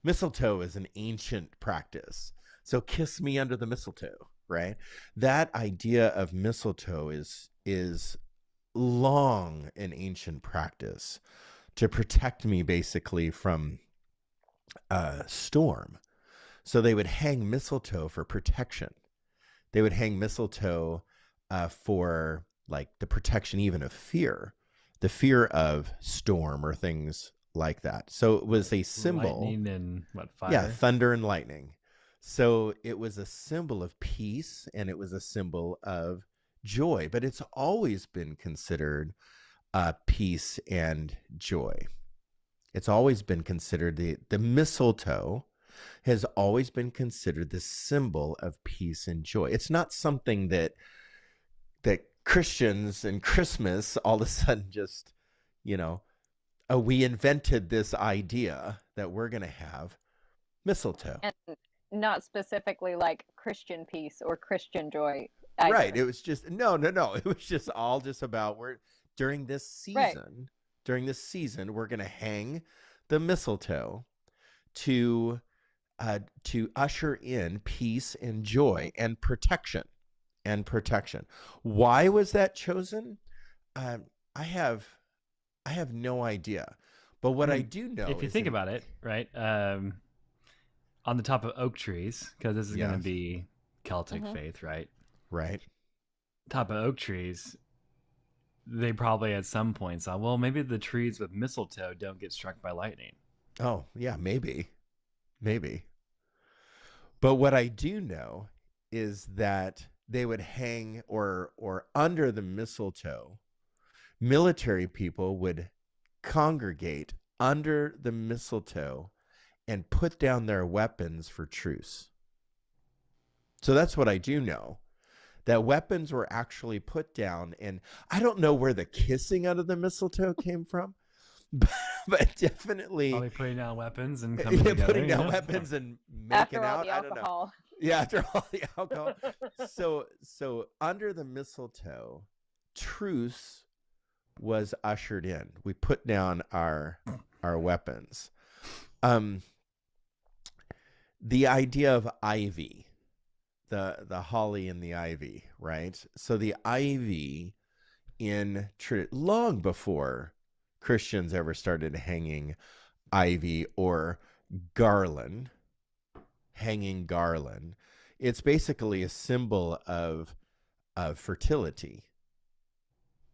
is an ancient practice. So kiss me under the mistletoe, right? That idea of mistletoe is long an ancient practice to protect me basically from a storm. So they would hang mistletoe for protection. They would hang mistletoe for like the protection even of fear, the fear of storm or things like that. So it was a symbol. Lightning and fire? Yeah, thunder and lightning. So it was a symbol of peace and it was a symbol of joy, but it's always been considered peace and joy. It's always been considered, the mistletoe has always been considered the symbol of peace and joy. It's not something that Christians and Christmas all of a sudden just, we invented this idea that we're going to have mistletoe. And not specifically like Christian peace or Christian joy either. Right. It was just, no. It was just all just about during this season, we're going to hang the mistletoe to usher in peace and joy and protection. Why was that chosen? I have no idea. But what I do know, if you think about it, right, on the top of oak trees, because this is going to be Celtic faith, right? Right. Top of oak trees, they probably at some point saw, well, maybe the trees with mistletoe don't get struck by lightning. Oh, yeah, maybe. But what I do know is that they would hang or under the mistletoe, military people would congregate under the mistletoe and put down their weapons for truce. So that's what I do know, that weapons were actually put down. And I don't know where the kissing under the mistletoe came from, but definitely probably putting down weapons and coming together, putting down weapons and making after all out. the alcohol. I don't know. Yeah, after all the alcohol. So under the mistletoe, truce was ushered in. We put down our weapons. The idea of ivy, the holly and the ivy, right? So the ivy long before Christians ever started hanging ivy or garland, it's basically a symbol of fertility.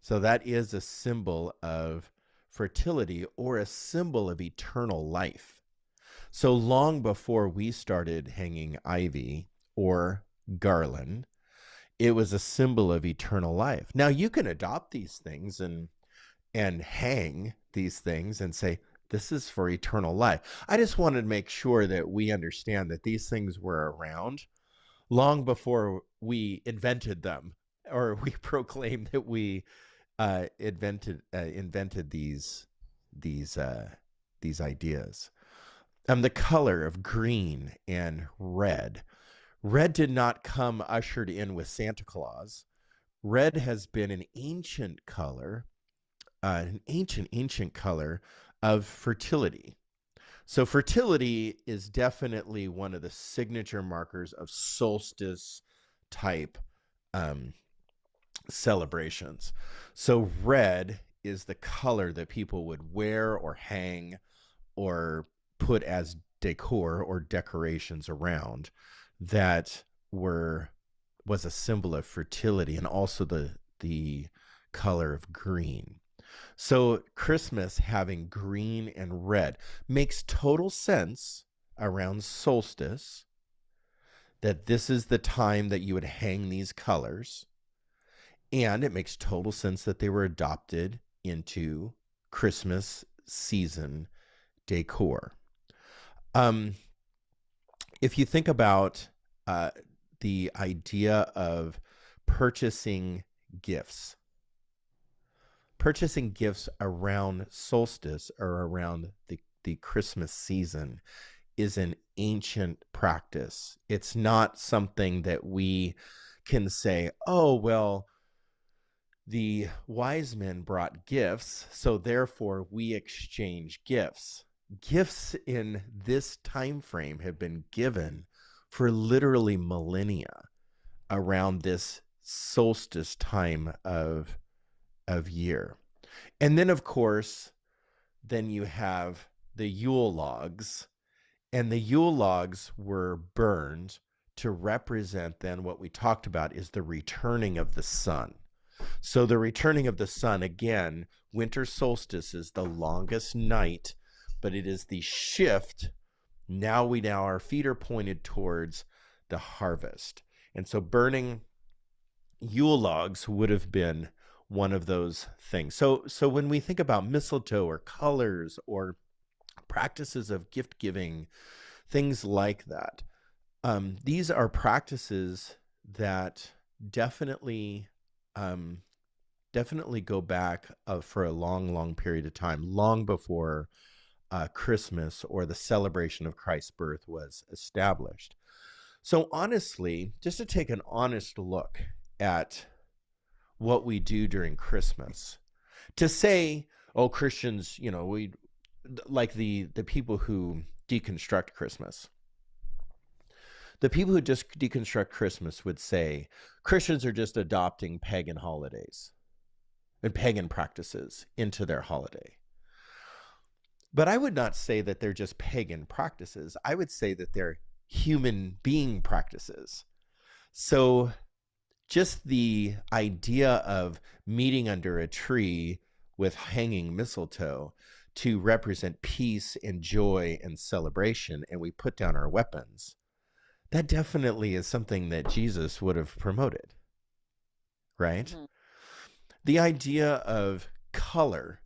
So that is a symbol of fertility or a symbol of eternal life. So long before we started hanging ivy or garland, it was a symbol of eternal life. Now you can adopt these things and hang these things and say, this is for eternal life. I just wanted to make sure that we understand that these things were around long before we invented them, or we proclaimed that we invented these ideas. The color of green and red. Red did not come ushered in with Santa Claus. Red has been an ancient color, an ancient color of fertility. So fertility is definitely one of the signature markers of solstice type celebrations. So red is the color that people would wear or hang or put as decor or decorations around that was a symbol of fertility, and also the color of green. So Christmas having green and red makes total sense around solstice, that this is the time that you would hang these colors. And it makes total sense that they were adopted into Christmas season decor. If you think about the idea of purchasing gifts around solstice or around the Christmas season is an ancient practice. It's not something that we can say, oh, well, the wise men brought gifts, so therefore we exchange gifts. Gifts in this time frame have been given for literally millennia around this solstice time of year. And then, of course, then you have the Yule logs, and the Yule logs were burned to represent then what we talked about is the returning of the sun. So the returning of the sun, again, winter solstice is the longest night, but it is the shift. Now our feet are pointed towards the harvest. And so burning Yule logs would have been one of those things. So when we think about mistletoe or colors or practices of gift giving, things like that, these are practices that definitely go back for a long period of time, long before Christmas or the celebration of Christ's birth was established. So honestly, just to take an honest look at what we do during Christmas, to say, oh, Christians, we like the people who deconstruct Christmas. The people who just deconstruct Christmas would say Christians are just adopting pagan holidays and pagan practices into their holiday. But I would not say that they're just pagan practices. I would say that they're human being practices. So just the idea of meeting under a tree with hanging mistletoe to represent peace and joy and celebration, and we put down our weapons, that definitely is something that Jesus would have promoted, right? Mm-hmm. The idea of color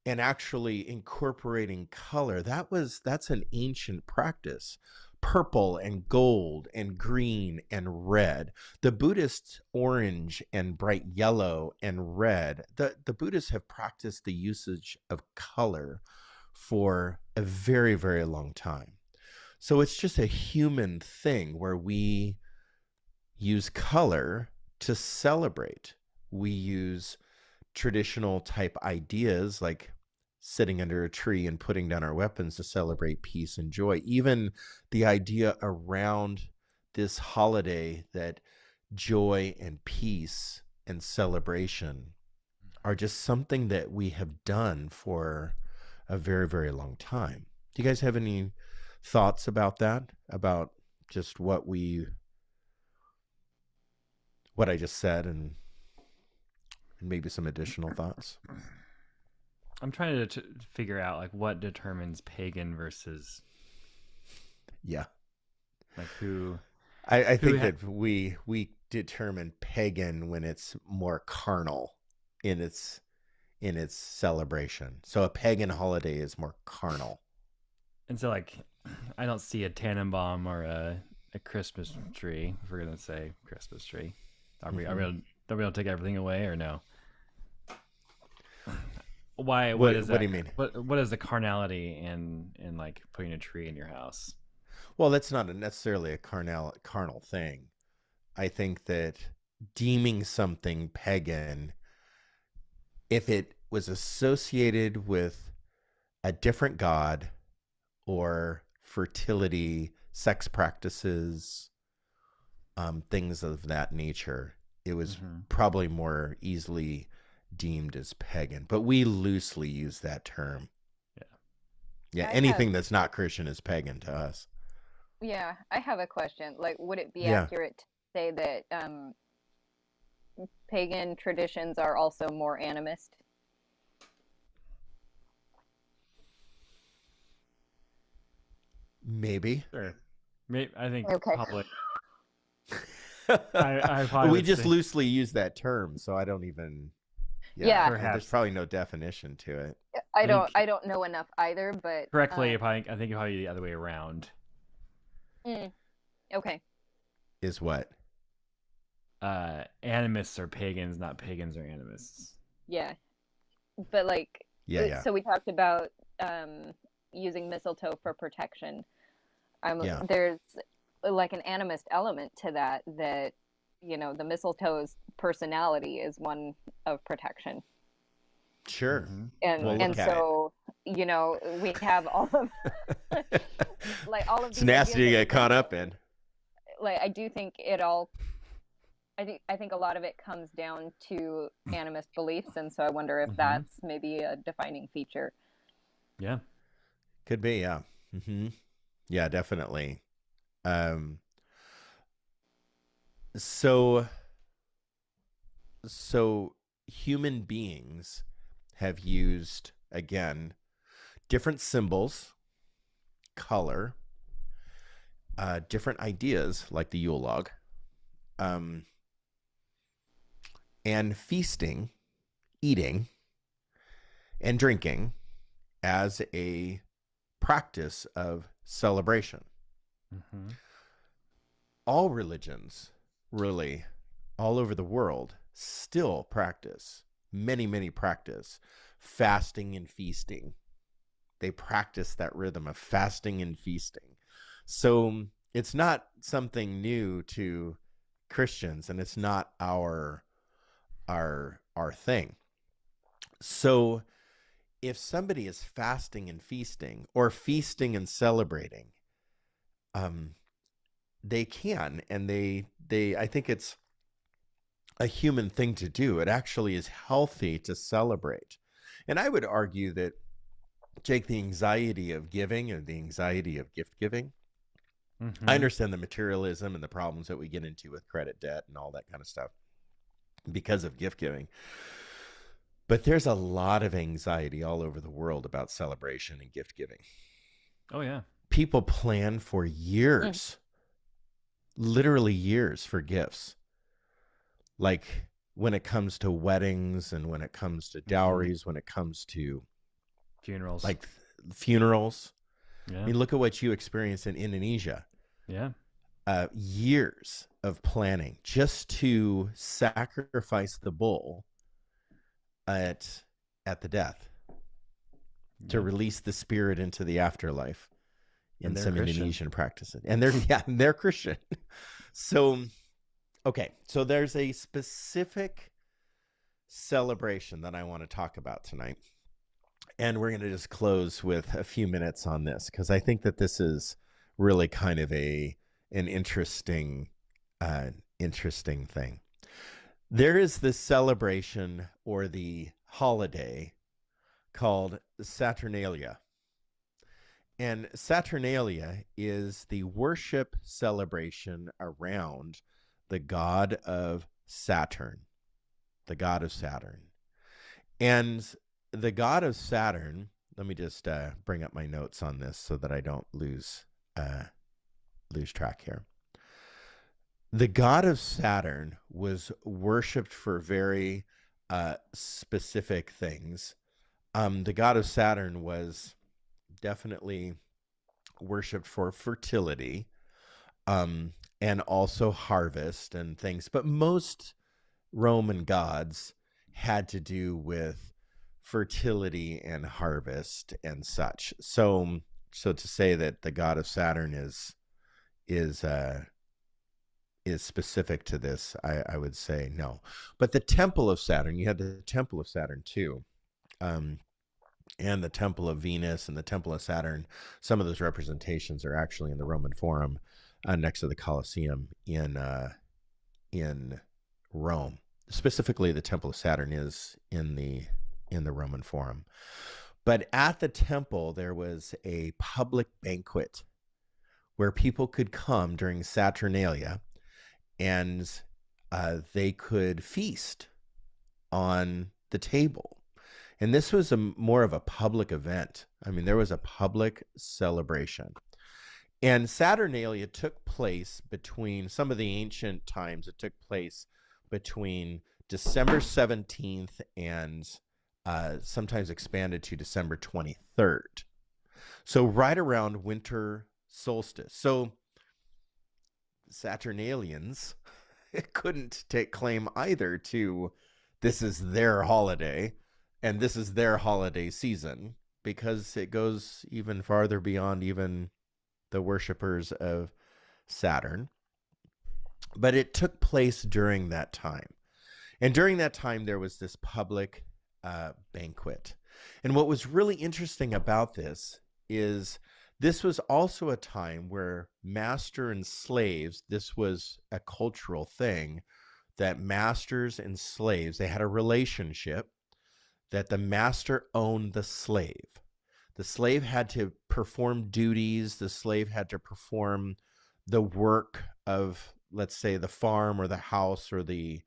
and actually incorporating color, that's an ancient practice. Purple and gold and green and red. The Buddhists, orange and bright yellow and red. The Buddhists have practiced the usage of color for a very, very long time. So it's just a human thing where we use color to celebrate. We use traditional type ideas like sitting under a tree and putting down our weapons to celebrate peace and joy. Even the idea around this holiday that joy and peace and celebration are just something that we have done for a very, very long time. Do you guys have any thoughts about that? About just what I just said and maybe some additional thoughts? I'm trying to figure out like what determines pagan versus like who. I think that we determine pagan when it's more carnal in its celebration. So a pagan holiday is more carnal. And so, like, I don't see a Tannenbaum or a Christmas tree. If we're gonna say Christmas tree, are we gonna take everything away or no? Why? What is that? What do you mean? What is the carnality in like putting a tree in your house? Well, that's not necessarily a carnal thing. I think that deeming something pagan, if it was associated with a different god or fertility, sex practices, things of that nature, it was probably more easily deemed as pagan. But we loosely use that term. Yeah, anything that's not Christian is pagan to us. Yeah, I have a question. Like, would it be accurate to say that pagan traditions are also more animist? Maybe. Sure. Maybe, I think Okay. probably. I probably we just loosely use that term, so I don't even. Yeah. There's probably no definition to it. I don't know enough either, but correctly, I think probably the other way around. Okay. Is what? Animists are pagans, not pagans are animists. Yeah. But like, so we talked about using mistletoe for protection. There's like an animist element to that, you know, the mistletoe's personality is one of protection. Sure. And so, you know, we have all of like all of these. It's nasty to get caught up in. Like, I do think I think a lot of it comes down to animist beliefs, and so I wonder if that's maybe a defining feature. Yeah. Could be, yeah. Yeah, definitely. So human beings have used, again, different symbols, color, different ideas like the Yule log, and feasting, eating, and drinking as a practice of celebration. All religions, really, all over the world, still practice, many practice fasting and feasting. They practice that rhythm of fasting and feasting. So it's not something new to Christians, and it's not our thing. So if somebody is fasting and feasting, or feasting and celebrating, they can, and they I think it's a human thing to do. It actually is healthy to celebrate. And I would argue that, Jake, the anxiety of giving and the anxiety of gift giving, I understand the materialism and the problems that we get into with credit debt and all that kind of stuff because of gift giving. But there's a lot of anxiety all over the world about celebration and gift giving. Oh, yeah. People plan for years, literally years, for gifts. Like when it comes to weddings and when it comes to dowries, when it comes to funerals. Like funerals. Yeah. I mean, look at what you experienced in Indonesia. Yeah. Years of planning just to sacrifice the bull at the death, to release the spirit into the afterlife in some Indonesian practices. And they're Christian. So, okay. So there's a specific celebration that I want to talk about tonight. And we're going to just close with a few minutes on this, because I think that this is really kind of an interesting thing. There is this celebration or the holiday called Saturnalia. And Saturnalia is the worship celebration around the god of Saturn, the god of Saturn. And the god of Saturn, let me just bring up my notes on this so that I don't lose track here. The god of Saturn was worshipped for very specific things. The god of Saturn was definitely worshipped for fertility, and also harvest and things. But most Roman gods had to do with fertility and harvest and such. So to say that the god of Saturn is uh, is specific to this, I would say no. But the temple of Saturn, you had the temple of Saturn too. Um, and the temple of Venus and the temple of Saturn, some of those representations are actually in the Roman Forum, next to the Colosseum in Rome. Specifically, the temple of Saturn is in the Roman Forum. But at the temple, there was a public banquet where people could come during Saturnalia, and they could feast on the table. And this was more of a public event. I mean, there was a public celebration. And Saturnalia took place between some of the ancient times. It took place between December 17th and sometimes expanded to December 23rd. So right around winter solstice. So Saturnalians couldn't take claim either to this is their holiday and this is their holiday season, because it goes even farther beyond even the worshipers of Saturn. But it took place during that time. And during that time, there was this public banquet. And what was really interesting about this was also a time where master and slaves, this was a cultural thing, that masters and slaves, they had a relationship that the master owned the slave. The slave had to perform duties. The slave had to perform the work of, let's say, the farm or the house or the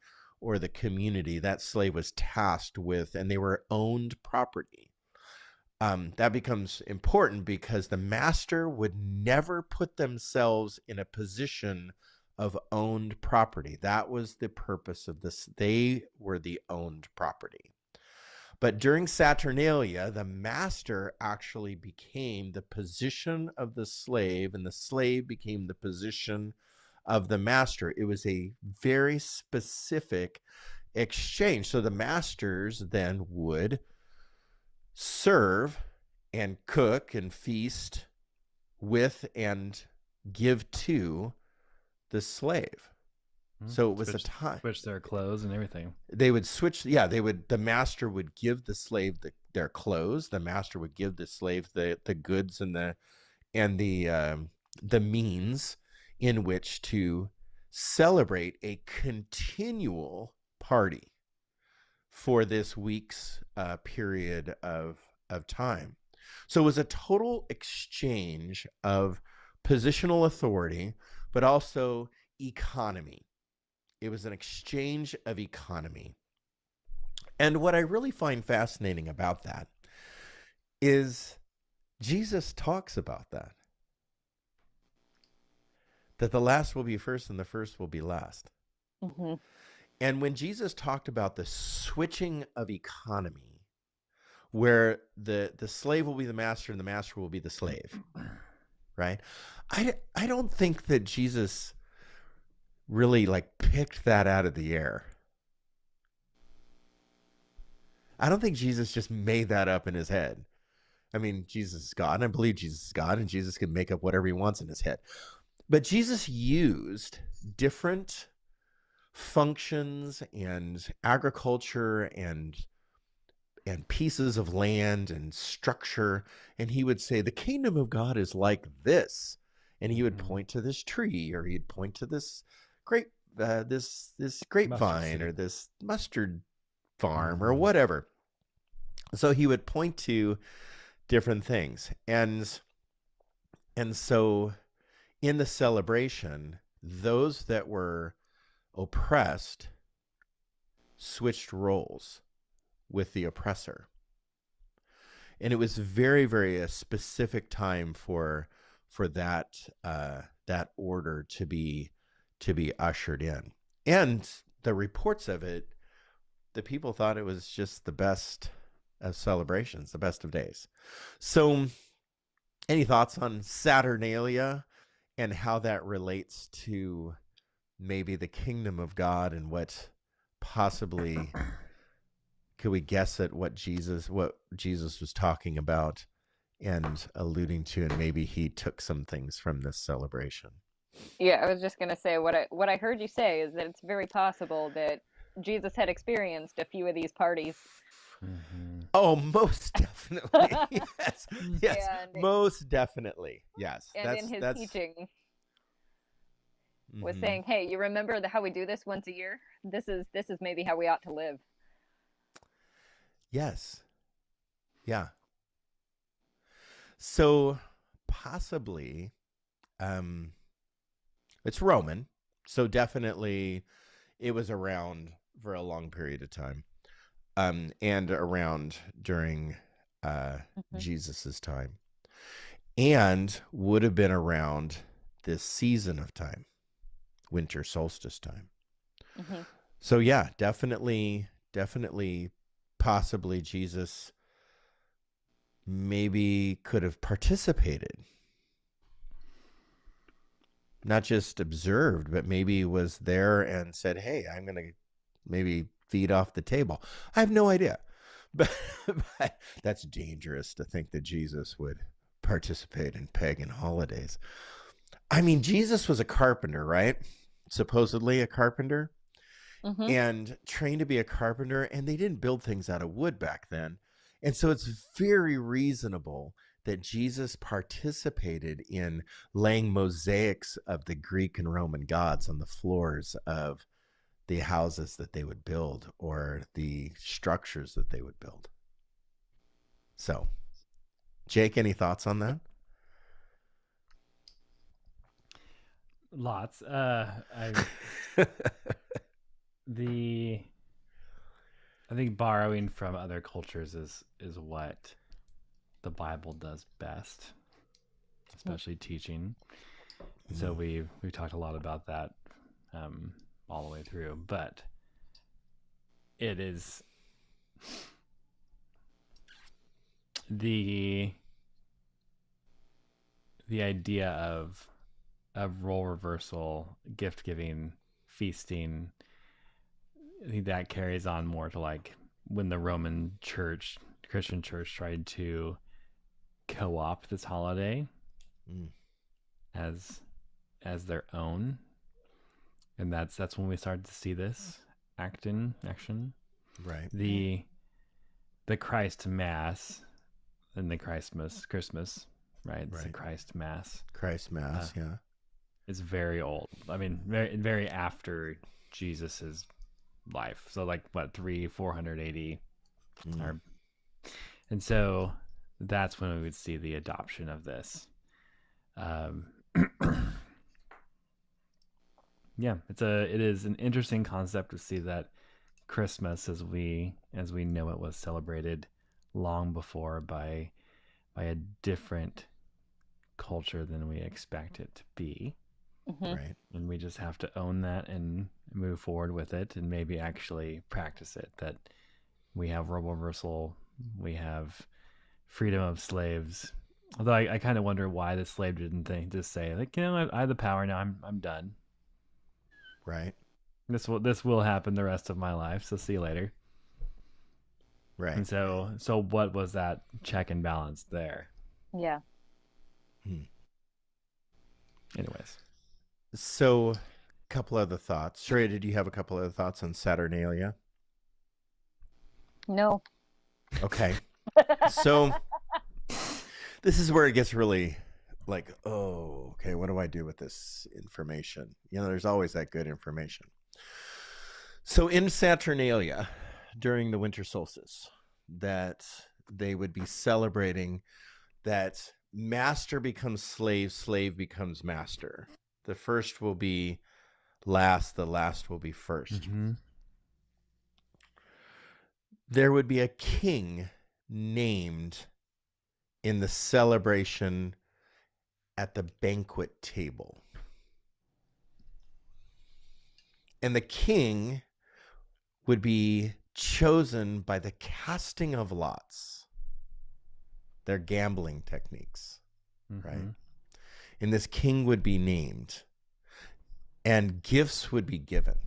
community that slave was tasked with, and they were owned property. That becomes important because the master would never put themselves in a position of owned property. That was the purpose of this. They were the owned property. But during Saturnalia, the master actually became the position of the slave, and the slave became the position of the master. It was a very specific exchange. So the masters then would serve and cook and feast with and give to the slave. So it was a time. Switch their clothes and everything. They would switch. Yeah, they would. The master would give the slave their clothes. The master would give the slave the goods and the means in which to celebrate a continual party for this week's period of time. So it was a total exchange of positional authority, but also economy. It was an exchange of economy. And what I really find fascinating about that is Jesus talks about that the last will be first and the first will be last. Mm-hmm. And when Jesus talked about the switching of economy, where the slave will be the master and the master will be the slave, right? I don't think that Jesus really picked that out of the air. I don't think Jesus just made that up in his head. I mean, Jesus is God, and I believe Jesus is God, and Jesus can make up whatever he wants in his head. But Jesus used different functions and agriculture and pieces of land and structure, and he would say the kingdom of God is like this, and he would point to this tree, or he'd point to this this grapevine or this mustard farm or whatever. So he would point to different things, and so in the celebration, those that were oppressed switched roles with the oppressor. And it was very, very a specific time for that order to be to be ushered in. And the reports of it, the people thought it was just the best of celebrations, the best of days. So, any thoughts on Saturnalia and how that relates to maybe the kingdom of God and what possibly could we guess at what Jesus was talking about and alluding to, and maybe he took some things from this celebration? Yeah, I was just gonna say what I heard you say is that it's very possible that Jesus had experienced a few of these parties. Oh, most definitely. Yes. Yes. And Most definitely. Yes. and in his teaching was Mhm. saying, "Hey, you remember how we do this once a year? This is maybe how we ought to live." Yes. Yeah. So possibly it's Roman. So definitely it was around for a long period of time. And around during Jesus's time. And would have been around this season of time, winter solstice time. Mm-hmm. So yeah, definitely, possibly Jesus maybe could have participated, not just observed, but maybe was there and said, "Hey, I'm going to maybe feed off the table." I have no idea, but that's dangerous to think that Jesus would participate in pagan holidays. I mean, Jesus was a carpenter, right? Supposedly a carpenter. Mm-hmm. And trained to be a carpenter, and they didn't build things out of wood back then. And so it's very reasonable that Jesus participated in laying mosaics of the Greek and Roman gods on the floors of the houses that they would build or the structures that they would build. So, Jake, any thoughts on that? Lots. I think borrowing from other cultures is what the Bible does best, especially teaching. So we've talked a lot about that all the way through, but it is the idea of role reversal, gift giving, feasting. I think that carries on more to like when the Roman church, Christian church, tried to co-opt this holiday as their own, and that's when we started to see this action. Right. The Christ Mass and the Christmas, right? It's the Christ Mass. Christ Mass, yeah. It's very old. I mean, very after Jesus's life. So like what, 480 and so that's when we would see the adoption of this. Yeah, it is an interesting concept to see that Christmas as we know it was celebrated long before by a different culture than we expect it to be. Right. And we just have to own that and move forward with it and maybe actually practice it, that we have role reversal, we have freedom of slaves. Although I kind of wonder why the slave didn't just say, like, I have the power now, I'm done. Right. This will happen the rest of my life, so see you later. Right. And so what was that check and balance there? Yeah. Anyways. So, a couple other thoughts. Sheree, did you have a couple other thoughts on Saturnalia? No. Okay. So, this is where it gets really like, oh, okay, what do I do with this information? There's always that good information. So, in Saturnalia, during the winter solstice, that they would be celebrating that master becomes slave, slave becomes master. The first will be last, the last will be first. Mm-hmm. There would be a king named in the celebration at the banquet table. And the king would be chosen by the casting of lots. Their gambling techniques, right? And this king would be named, and gifts would be given.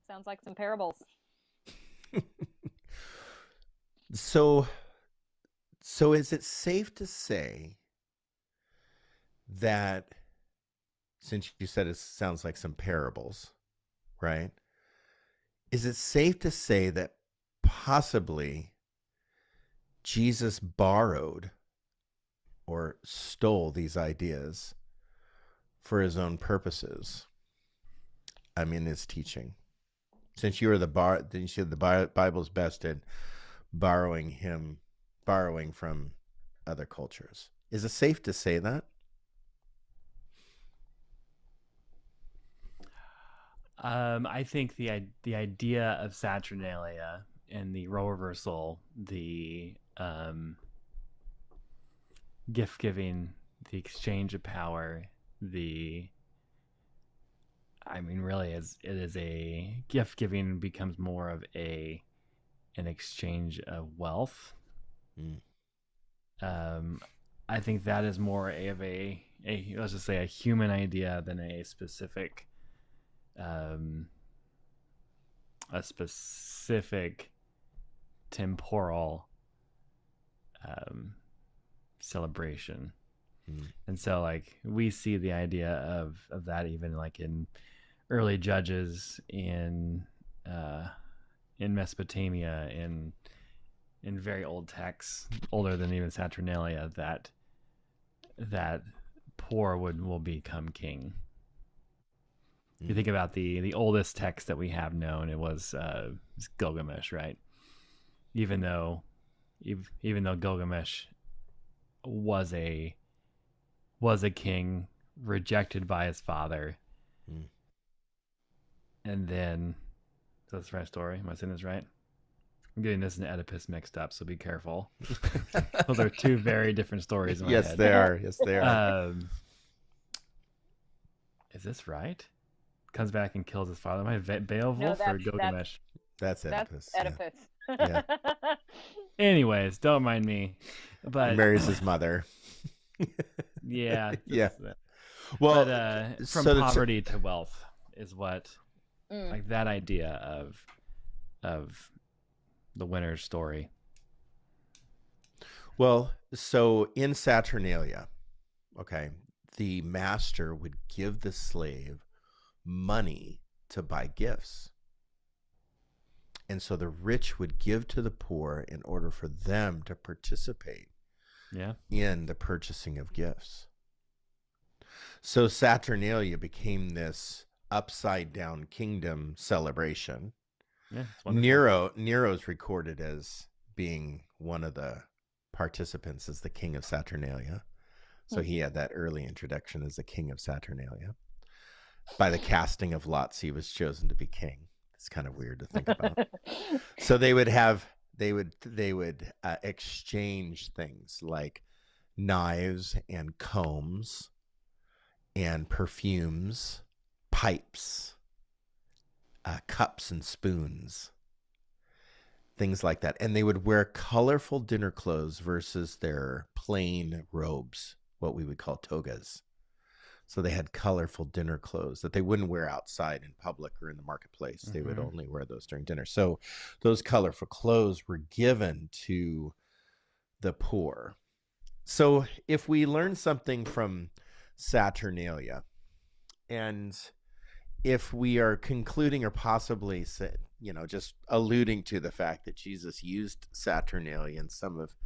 Sounds like some parables. So is it safe to say that, since you said it sounds like some parables, right? Is it safe to say that possibly Jesus borrowed or stole these ideas for his own purposes? I mean, his teaching. Since you were the Bible's best at borrowing from other cultures. Is it safe to say that? I think the idea of Saturnalia and the role reversal, the gift giving, the exchange of power, really it is a gift giving becomes more of an exchange of wealth. I think that is more of a let's just say a human idea than a specific temporal celebration. And so like we see the idea of that even like in early judges in Mesopotamia, in very old texts, older than even Saturnalia, that poor will become king. You think about the oldest text that we have known, it was Gilgamesh, right? Even though Gilgamesh was a king rejected by his father, and then that's the right story. Am I saying this right? I'm getting this and Oedipus mixed up, so be careful. Those are two very different stories in my head. They are. Yes, they are. Is this right? Comes back and kills his father. Am I Beowulf or Gilgamesh? That's Oedipus. That's Oedipus. Yeah. Anyways, don't mind me. But he marries his mother. Yeah. Yeah. Well, but, from poverty to wealth is what like that idea of the winner's story. Well, so in Saturnalia, okay, the master would give the slave money to buy gifts. And so the rich would give to the poor in order for them to participate in the purchasing of gifts. So Saturnalia became this upside down kingdom celebration. Yeah, Nero's recorded as being one of the participants as the king of Saturnalia. So he had that early introduction as the king of Saturnalia. By the casting of lots, he was chosen to be king. It's kind of weird to think about. So they would exchange things like knives and combs and perfumes, pipes, cups and spoons, things like that. And they would wear colorful dinner clothes versus their plain robes, what we would call togas. So they had colorful dinner clothes that they wouldn't wear outside in public or in the marketplace. They would only wear those during dinner. So those colorful clothes were given to the poor. So if we learn something from Saturnalia, and if we are concluding or possibly, just alluding to the fact that Jesus used Saturnalia and some of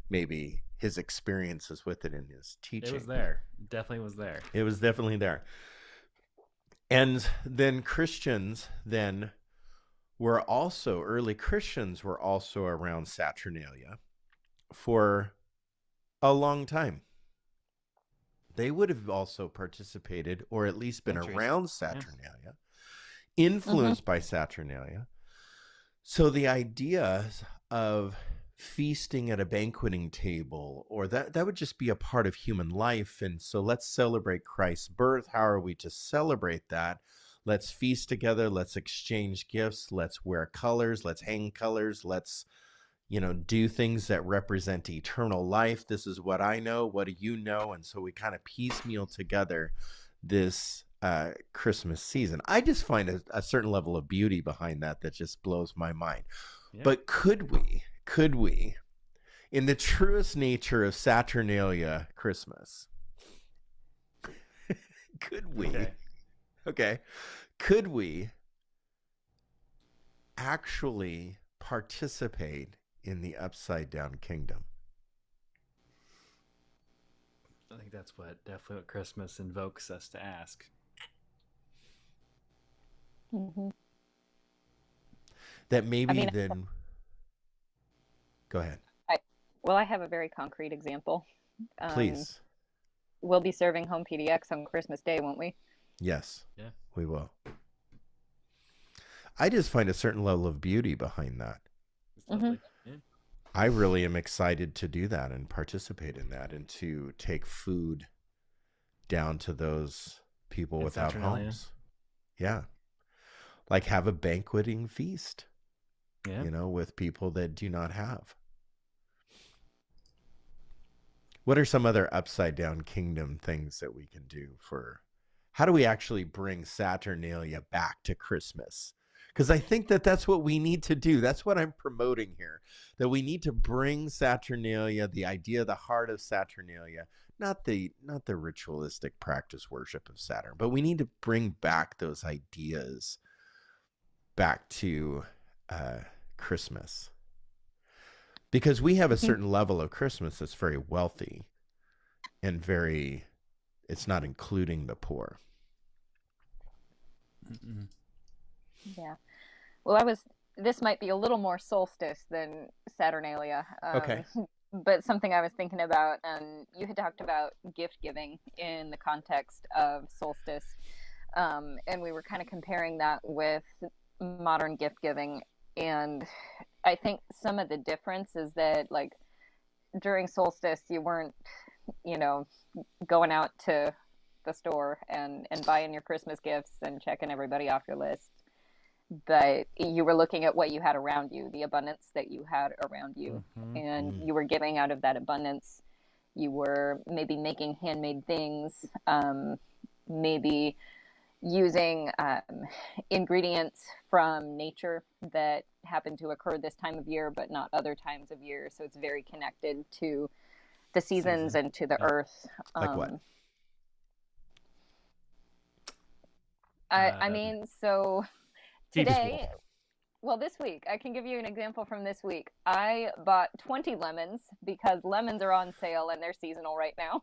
maybe his experiences with it in his teaching. It was there. Definitely was there. It was definitely there. And then early Christians were also around Saturnalia for a long time. They would have also participated or at least been around Saturnalia, influenced by Saturnalia. So the idea of feasting at a banqueting table, or that would just be a part of human life. And so let's celebrate Christ's birth. How are we to celebrate that? Let's feast together, let's exchange gifts, let's wear colors, let's hang colors, let's do things that represent eternal life. This is what I know, what do you know? And so we kind of piecemeal together this Christmas season. I just find a certain level of beauty behind that just blows my mind. Yeah. But could we, in the truest nature of Saturnalia Christmas, could we actually participate in the upside down kingdom? I think that's definitely what Christmas invokes us to ask. Mm-hmm. That maybe then... Go ahead. I have a very concrete example. Please. We'll be serving home PDX on Christmas Day, won't we? Yes. Yeah. We will. I just find a certain level of beauty behind that. Mm-hmm. Yeah. I really am excited to do that and participate in that, and to take food down to those people without homes. Yeah. Like have a banqueting feast, with people that do not have. What are some other upside down kingdom things that we can do how do we actually bring Saturnalia back to Christmas? Because I think that's what we need to do. That's what I'm promoting here, that we need to bring Saturnalia, the idea, the heart of Saturnalia, not the ritualistic practice worship of Saturn, but we need to bring back those ideas back to Christmas. Because we have a certain level of Christmas that's very wealthy and it's not including the poor. Mm-mm. Yeah. Well, this might be a little more solstice than Saturnalia. Okay. But something I was thinking about, and you had talked about gift giving in the context of solstice. And we were kind of comparing that with modern gift giving. And I think some of the difference is that, like, during solstice, you weren't, going out to the store and buying your Christmas gifts and checking everybody off your list. But you were looking at what you had around you, the abundance that you had around you. Mm-hmm. And you were giving out of that abundance. You were maybe making handmade things, maybe using ingredients from nature that happen to occur this time of year, but not other times of year. So it's very connected to the seasons and to the earth. Like what? So today, this week, I can give you an example from this week. I bought 20 lemons because lemons are on sale and they're seasonal right now.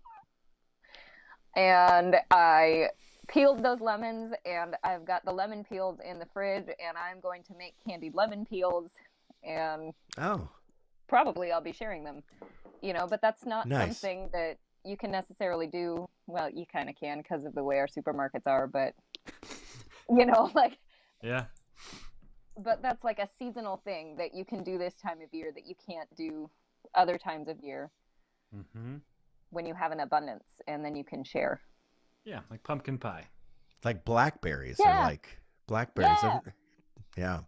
And I peeled those lemons, and I've got the lemon peels in the fridge, and I'm going to make candied lemon peels, and probably I'll be sharing them, but that's not something that you can necessarily do. Well, you kind of can because of the way our supermarkets are, but yeah. But that's like a seasonal thing that you can do this time of year that you can't do other times of year. Mm-hmm. When you have an abundance, and then you can share. Yeah, like pumpkin pie. Like blackberries. Yeah. Or like blackberries. Yeah.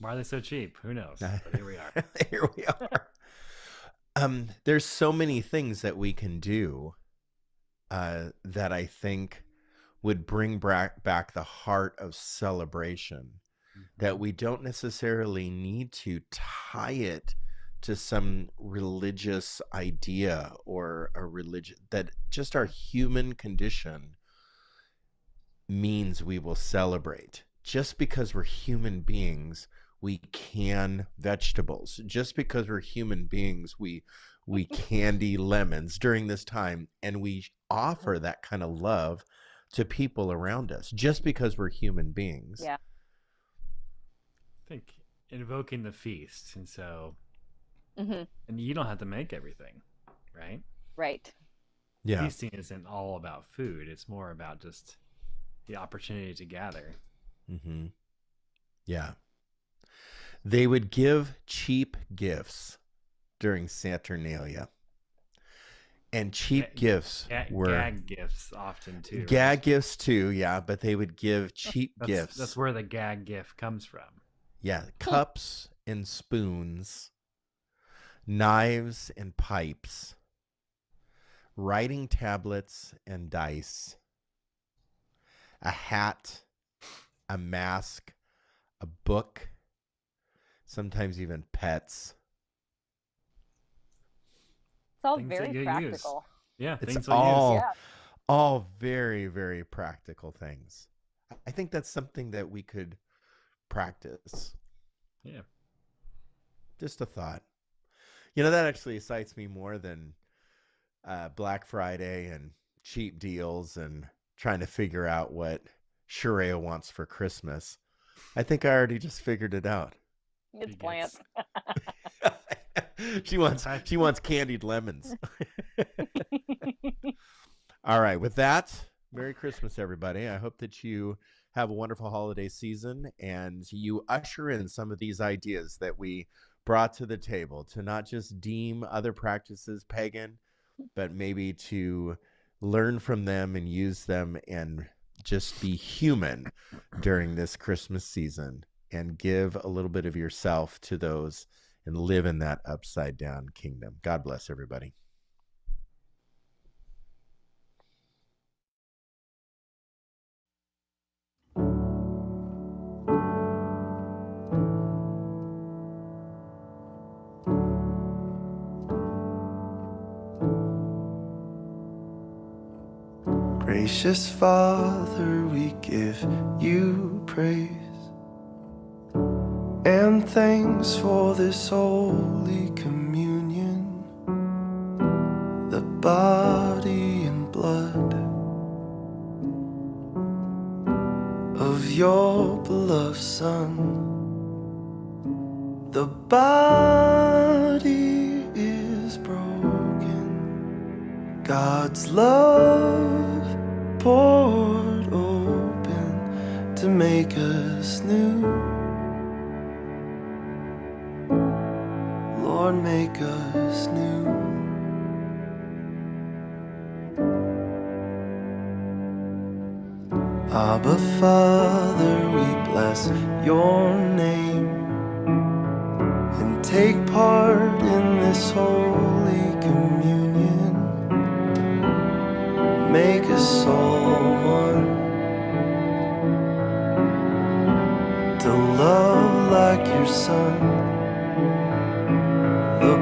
Why are they so cheap? Who knows? But here we are. Here we are. There's so many things that we can do that I think would bring back the heart of celebration, that we don't necessarily need to tie it to some religious idea or a religion, that just our human condition means we will celebrate. Just because we're human beings, we can vegetables. Just because we're human beings, we candy lemons during this time, and we offer that kind of love to people around us just because we're human beings. Yeah. I think invoking the feast, and so mm-hmm. and you don't have to make everything, right? Right. Yeah. Feasting isn't all about food. It's more about just the opportunity to gather. Mm-hmm. Yeah. They would give cheap gifts during Saturnalia. And cheap gifts were gag gifts often too. Gag right? gifts too, yeah, but they would give cheap gifts. That's where the gag gift comes from. Yeah, cups and spoons, knives and pipes, writing tablets and dice, a hat, a mask, a book, sometimes even pets. It's all Things that very you practical. Yeah, It's things all use. Yeah. all very, very practical things. I think that's something that we could practice. Yeah. Just a thought. You know, that actually excites me more than Black Friday and cheap deals and trying to figure out what Shereo wants for Christmas. I think I already just figured it out. It's plants. She wants candied lemons. All right, with that, Merry Christmas, everybody. I hope that you have a wonderful holiday season and you usher in some of these ideas that we brought to the table to not just deem other practices pagan, but maybe to learn from them and use them and just be human during this Christmas season and give a little bit of yourself to those and live in that upside down kingdom. God bless everybody. Gracious Father, we give you praise and thanks for this holy communion, the body and blood of your beloved Son. The body is broken, God's love poured open to make us new. Lord, make us new. Abba, Father, we bless your name and take part in this holy communion. Make us all one, to love like your Son. The